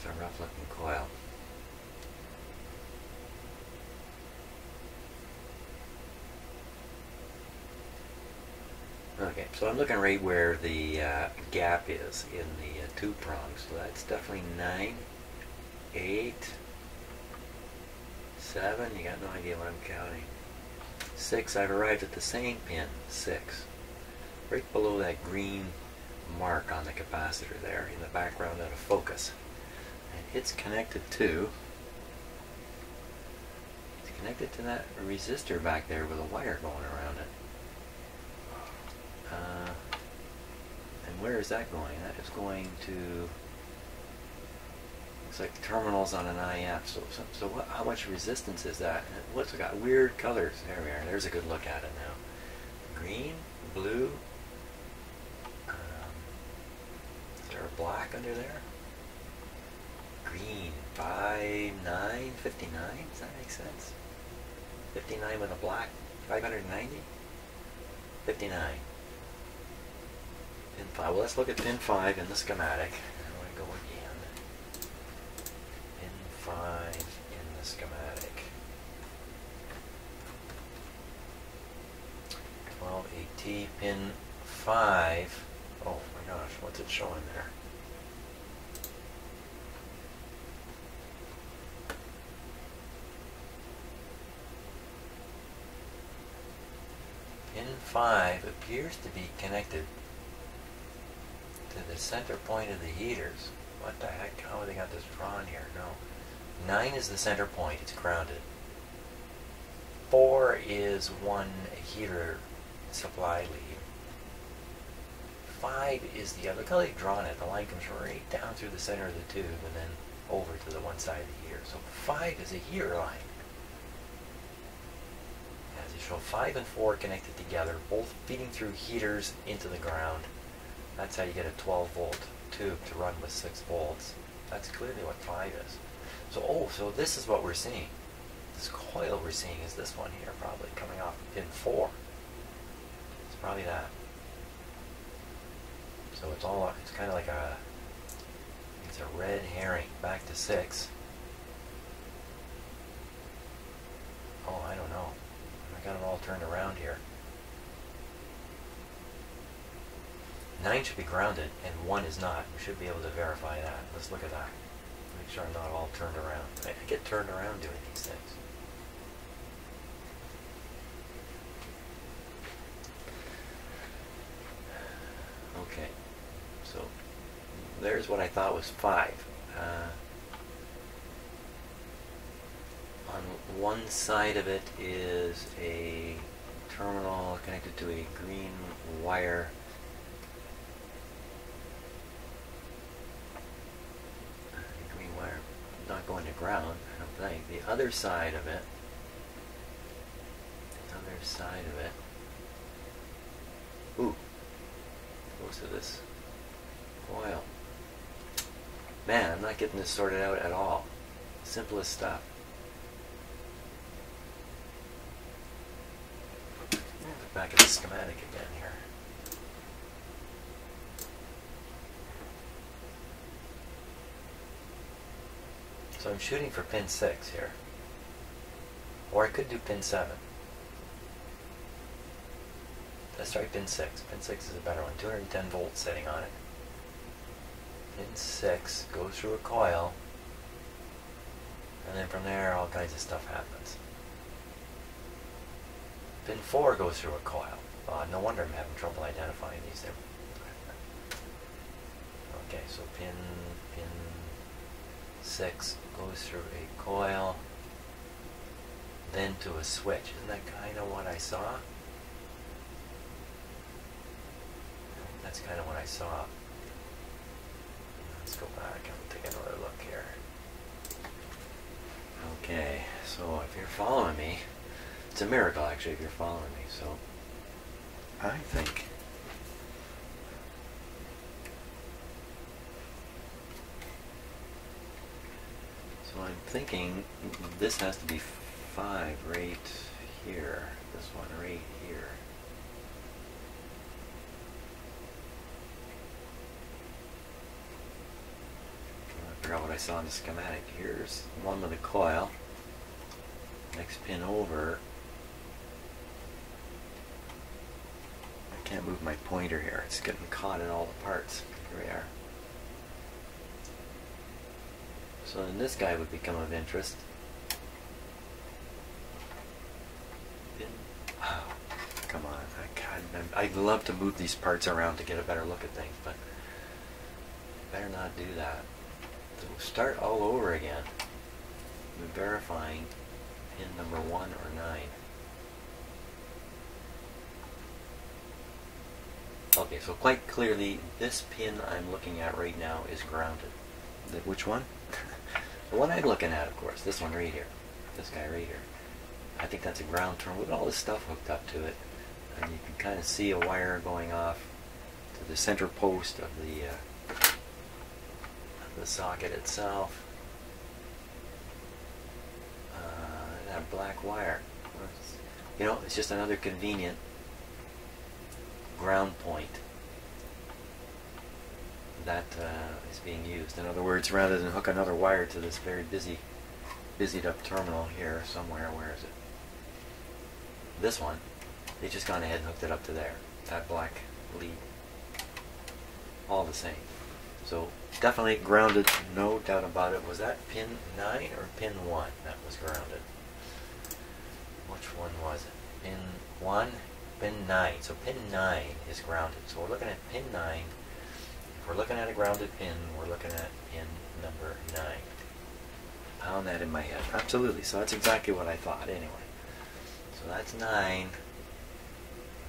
S1: a rough looking coil. Okay, so I'm looking right where the gap is in the tube prongs. So that's definitely 9, 8, 7. You got no idea what I'm counting. 6. I've arrived at the same pin, 6. Right below that green mark on the capacitor there in the background out of focus. It's connected to that resistor back there with a wire going around it. And where is that going? That is going to, looks like terminals on an IF. So what, how much resistance is that? What's it got? Weird colors. There we are. There's a good look at it now. Green, blue. Is there a black under there? Green, 5, 9, 59, does that make sense? 59 with a black, 590? 59. Pin 5, well let's look at pin 5 in the schematic. There we go again.
S2: 5 in the schematic. 12AT pin 5. Oh my gosh, what's it showing there? Pin 5 appears to be connected to the center point of the heaters. What the heck? How have they got this drawn here? No. 9 is the center point. It's grounded. 4 is one heater supply lead. 5 is the other. Look how they've drawn it. The line comes right down through the center of the tube and then over to the one side of the heater. So 5 is a heater line. As you show, 5 and 4 connected together, both feeding through heaters into the ground. That's how you get a 12-volt tube to run with 6 volts. That's clearly what 5 is. So, so this is what we're seeing. This coil we're seeing is this one here, probably coming off pin 4. It's probably that. So it's kind of like it's a red herring. Back to 6. Oh, I don't know. I got it all turned around here. 9 should be grounded and 1 is not. We should be able to verify that. Let's look at that. Make sure I'm not all turned around. I get turned around doing these things. Okay, so there's what I thought was 5. On one side of it is a terminal connected to a green wire. Green wire not going to ground, I don't think. The other side of it, ooh, goes to this coil. Man, I'm not getting this sorted out at all. Simplest stuff. Look back at the schematic again here. So I'm shooting for pin 6 here. Or I could do pin 7. Let's try pin 6. Pin 6 is a better one. 210 volts setting on it. Pin 6 goes through a coil. And then from there all kinds of stuff happens. Pin 4 goes through a coil. No wonder I'm having trouble identifying these there. Okay, so pin 6 goes through a coil, then to a switch. Isn't that kind of what I saw? That's kind of what I saw. Let's go back and take another look here. Okay, so if you're following me, it's a miracle actually if you're following me, so I think I'm thinking this has to be 5 right here. This one right here. I forgot what I saw in the schematic. Here's one with a coil. Next pin over. I can't move my pointer here. It's getting caught in all the parts. Here we are. So then this guy would become of interest. Oh, come on. I'd love to move these parts around to get a better look at things, but I better not do that. So we'll start all over again with verifying pin number 1 or 9. Okay, so quite clearly this pin I'm looking at right now is grounded. Which one? The one I'm looking at, of course, this one right here. This guy right here. I think that's a ground terminal with all this stuff hooked up to it. And you can kind of see a wire going off to the center post of the socket itself. That black wire. You know, it's just another convenient ground point that is being used. In other words, rather than hook another wire to this very busy busied up terminal here somewhere. Where is it? This one. They just gone ahead and hooked it up to there. That black lead. All the same. So definitely grounded, no doubt about it. Was that pin 9 or pin 1 that was grounded? Which one was it? Pin 1, pin 9. So pin 9 is grounded. So we're looking at pin 9. If we're looking at a grounded pin, we're looking at pin number 9. Pound that in my head. Absolutely. So that's exactly what I thought anyway. So that's 9.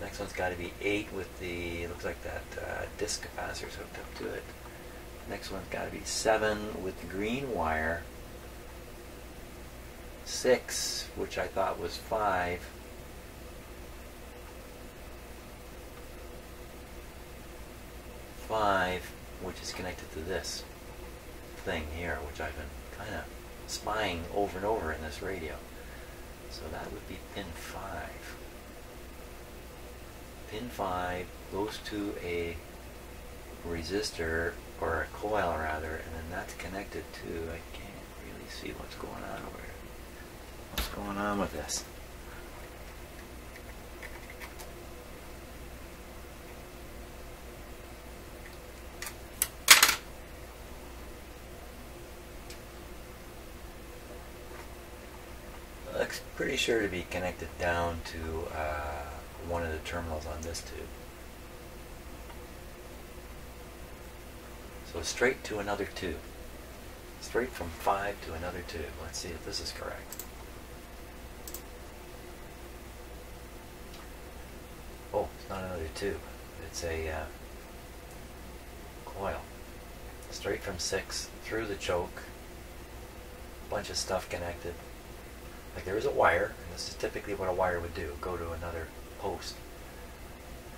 S2: Next one's got to be 8 with the, looks like that disc capacitor's hooked up to it. Next one's got to be 7 with the green wire. 6, which I thought was 5. 5, which is connected to this thing here, which I've been kind of spying over and over in this radio. So that would be pin 5. Pin 5 goes to a resistor, or a coil rather, and then that's connected to, I can't really see what's going on over here. What's going on with this? Looks pretty sure to be connected down to one of the terminals on this tube. So straight to another tube. Straight from 5 to another tube. Let's see if this is correct. Oh, it's not another tube. It's a coil. Straight from 6 through the choke. Bunch of stuff connected. Like there is a wire, and this is typically what a wire would do. Go to another post.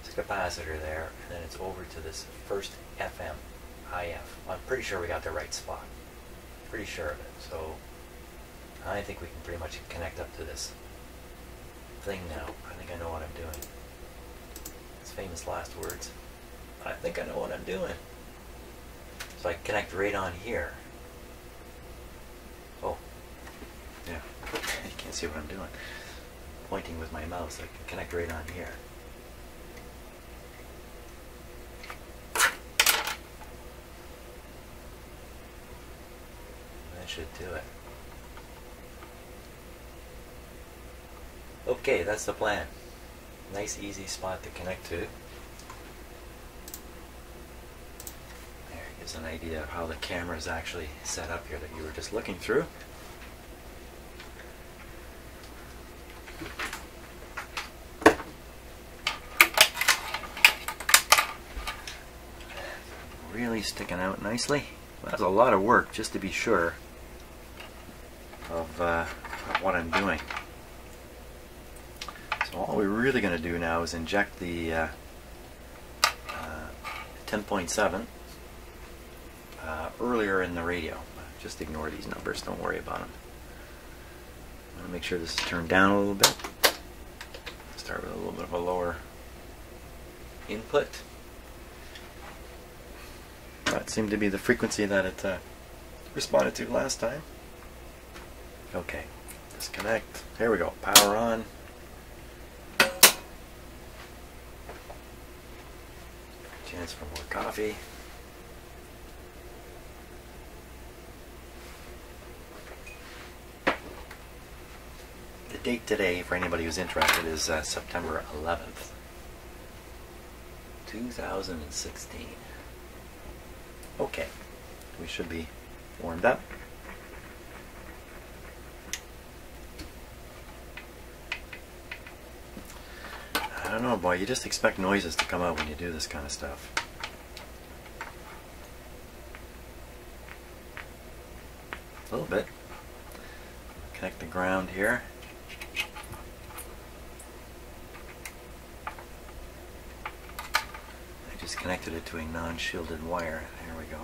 S2: There's a capacitor there, and then it's over to this first FM. IF. I'm pretty sure we got the right spot. Pretty sure of it. So I think we can pretty much connect up to this thing now. I think I know what I'm doing. It's famous last words. I think I know what I'm doing. So I connect right on here. Oh, yeah. You can't see what I'm doing. Pointing with my mouse. I can connect right on here. Should do it. Okay, that's the plan. Nice easy spot to connect to. There, gives an idea of how the camera is actually set up here that you were just looking through. Really sticking out nicely. Well, that's a lot of work just to be sure of what I'm doing. So all we're really going to do now is inject the 10.7 earlier in the radio. Just ignore these numbers, don't worry about them. I'm going to make sure this is turned down a little bit. Start with a little bit of a lower input. That seemed to be the frequency that it responded to last time. Okay, disconnect. Here we go. Power on. Chance for more coffee. The date today, for anybody who's interested, is September 11th, 2016. Okay, we should be warmed up. I don't know, boy, you just expect noises to come out when you do this kind of stuff. A little bit. Connect the ground here. I just connected it to a non-shielded wire. There we go.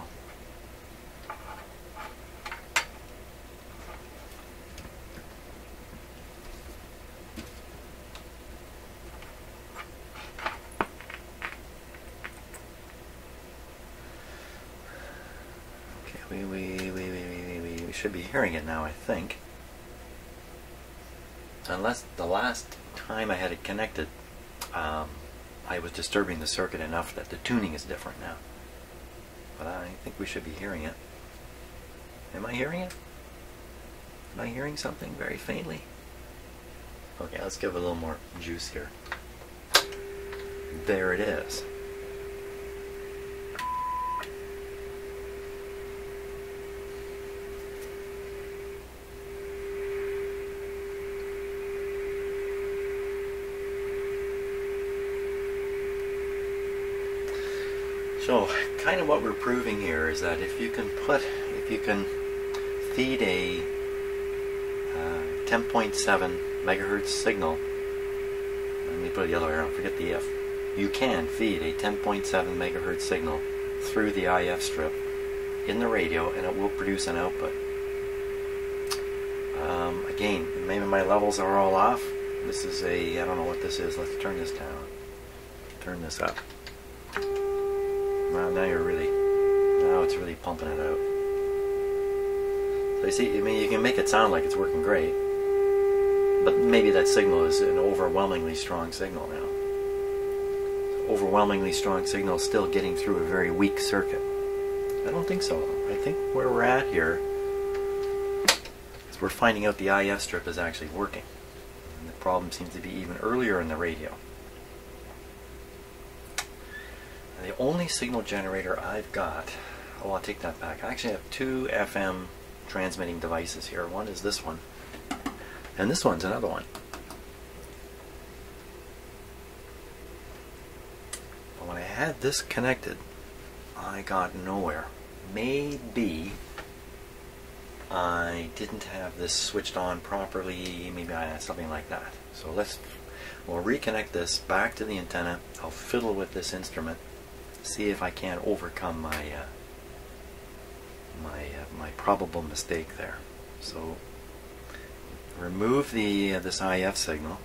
S2: We should be hearing it now, I think.
S1: unless the last time I had it connected, I was disturbing the circuit enough that the tuning is different now. But I think we should be hearing it. Am I hearing it? Am I hearing something very faintly? Okay, let's give it a little more juice here. There it is. So, kind of what we're proving here is that if you can feed a 10.7 megahertz signal, let me put it the other way around, forget the if. You can feed a 10.7 megahertz signal through the IF strip in the radio and it will produce an output. Again, maybe my levels are all off. This is a, I don't know what this is. Let's turn this down. Turn this up. Well, now it's really pumping it out. So you see, I mean, you can make it sound like it's working great, but maybe that signal is an overwhelmingly strong signal now. Overwhelmingly strong signal still getting through a very weak circuit. I don't think so. I think where we're at here is we're finding out the IF strip is actually working. And the problem seems to be even earlier in the radio. The only signal generator I've got, oh, I'll take that back. I actually have two FM transmitting devices here. One is this one, and this one's another one. But when I had this connected, I got nowhere. Maybe I didn't have this switched on properly. Maybe I had something like that. So we'll reconnect this back to the antenna. I'll fiddle with this instrument. See if I can't overcome my my probable mistake there. So remove this IF signal.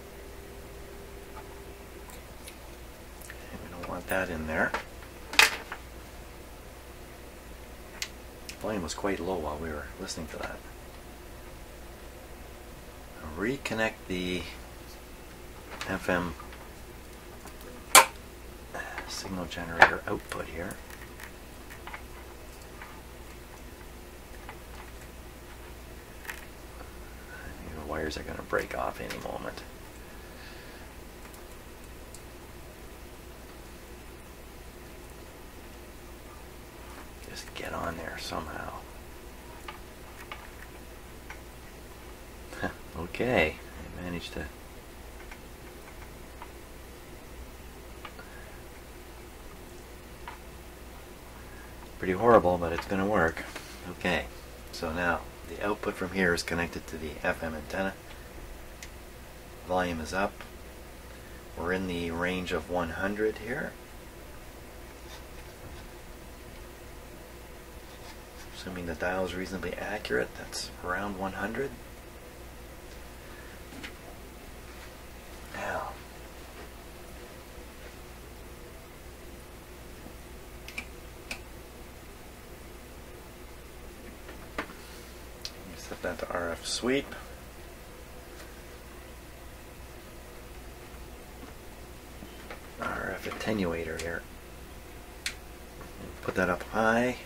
S1: And we don't want that in there. Volume was quite low while we were listening to that. I'll reconnect the FM signal generator output here. The wires are going to break off any moment. Just get on there somehow. Okay, I managed to. Pretty horrible, but it's going to work. Okay, so now the output from here is connected to the FM antenna. Volume is up. We're in the range of 100 here. Assuming the dial is reasonably accurate, that's around 100. Now, set that to RF sweep. RF attenuator here. Put that up high.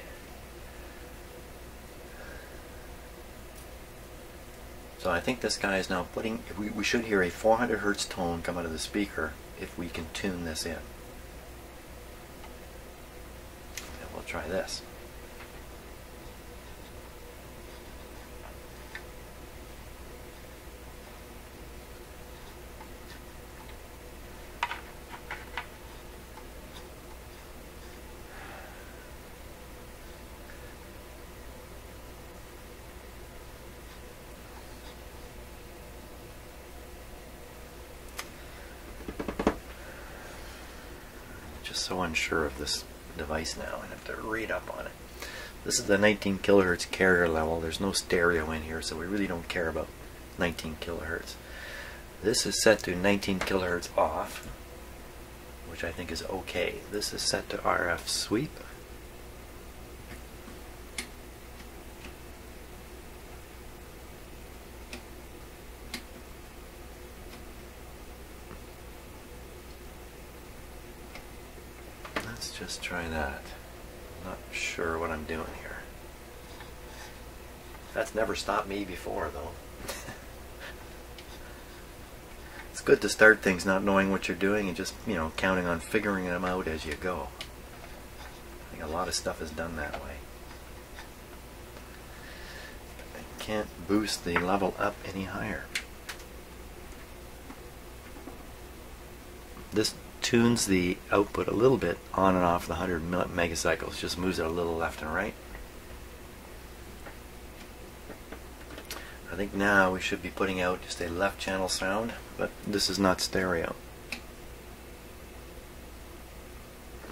S1: So I think this guy is now putting, we should hear a 400 hertz tone come out of the speaker if we can tune this in. And we'll try this. So unsure of this device now. I have to read up on it. This is the 19 kilohertz carrier level. There's no stereo in here, so we really don't care about 19 kilohertz. This is set to 19 kilohertz off, which I think is okay. This is set to RF sweep. Let's just try that. I'm not sure what I'm doing here.
S2: That's never stopped me before, though.
S1: It's good to start things not knowing what you're doing and just, you know, counting on figuring them out as you go. I think a lot of stuff is done that way. I can't boost the level up any higher. This tunes the output a little bit on and off the 100 megacycles, just moves it a little left and right. I think now we should be putting out just a left channel sound, but this is not stereo.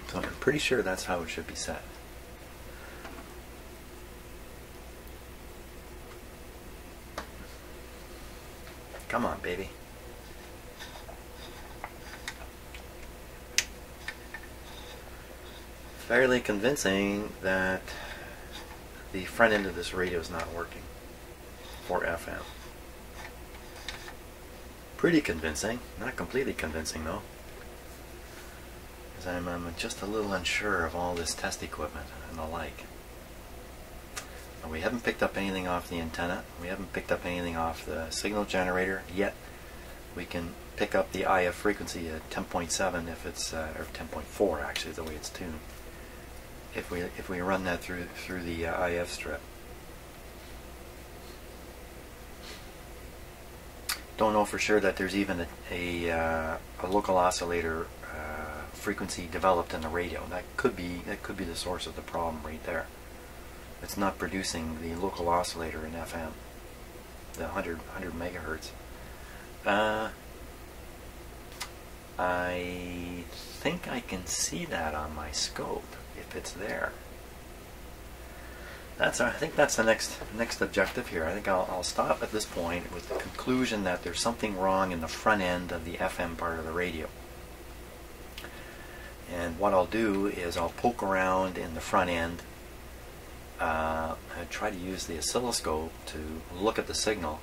S1: So I'm pretty sure that's how it should be set. Come on, baby. Fairly convincing that the front end of this radio is not working for FM. Pretty convincing, not completely convincing though, because I'm just a little unsure of all this test equipment and the like. And we haven't picked up anything off the antenna, we haven't picked up anything off the signal generator yet. We can pick up the IF frequency at 10.7 if it's, or 10.4 actually, the way it's tuned. If we run that through the IF strip. Don't know for sure that there's even a local oscillator frequency developed in the radio. That could be the source of the problem right there. It's not producing the local oscillator in FM, the 100 megahertz. I think I can see that on my scope if it's there. I think that's the next objective here. I think I'll stop at this point with the conclusion that there's something wrong in the front end of the FM part of the radio. And what I'll do is I'll poke around in the front end and try to use the oscilloscope to look at the signal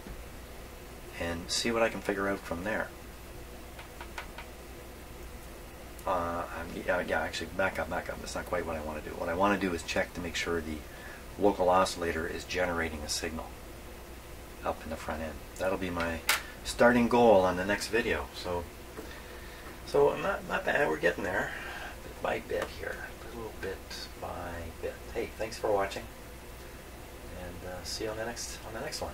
S1: and see what I can figure out from there. Yeah, actually, back up. That's not quite what I want to do. What I want to do is check to make sure the local oscillator is generating a signal up in the front end. That'll be my starting goal on the next video. So not bad. We're getting there, bit by bit here, little bit by bit. Hey, thanks for watching, and see you on the next one.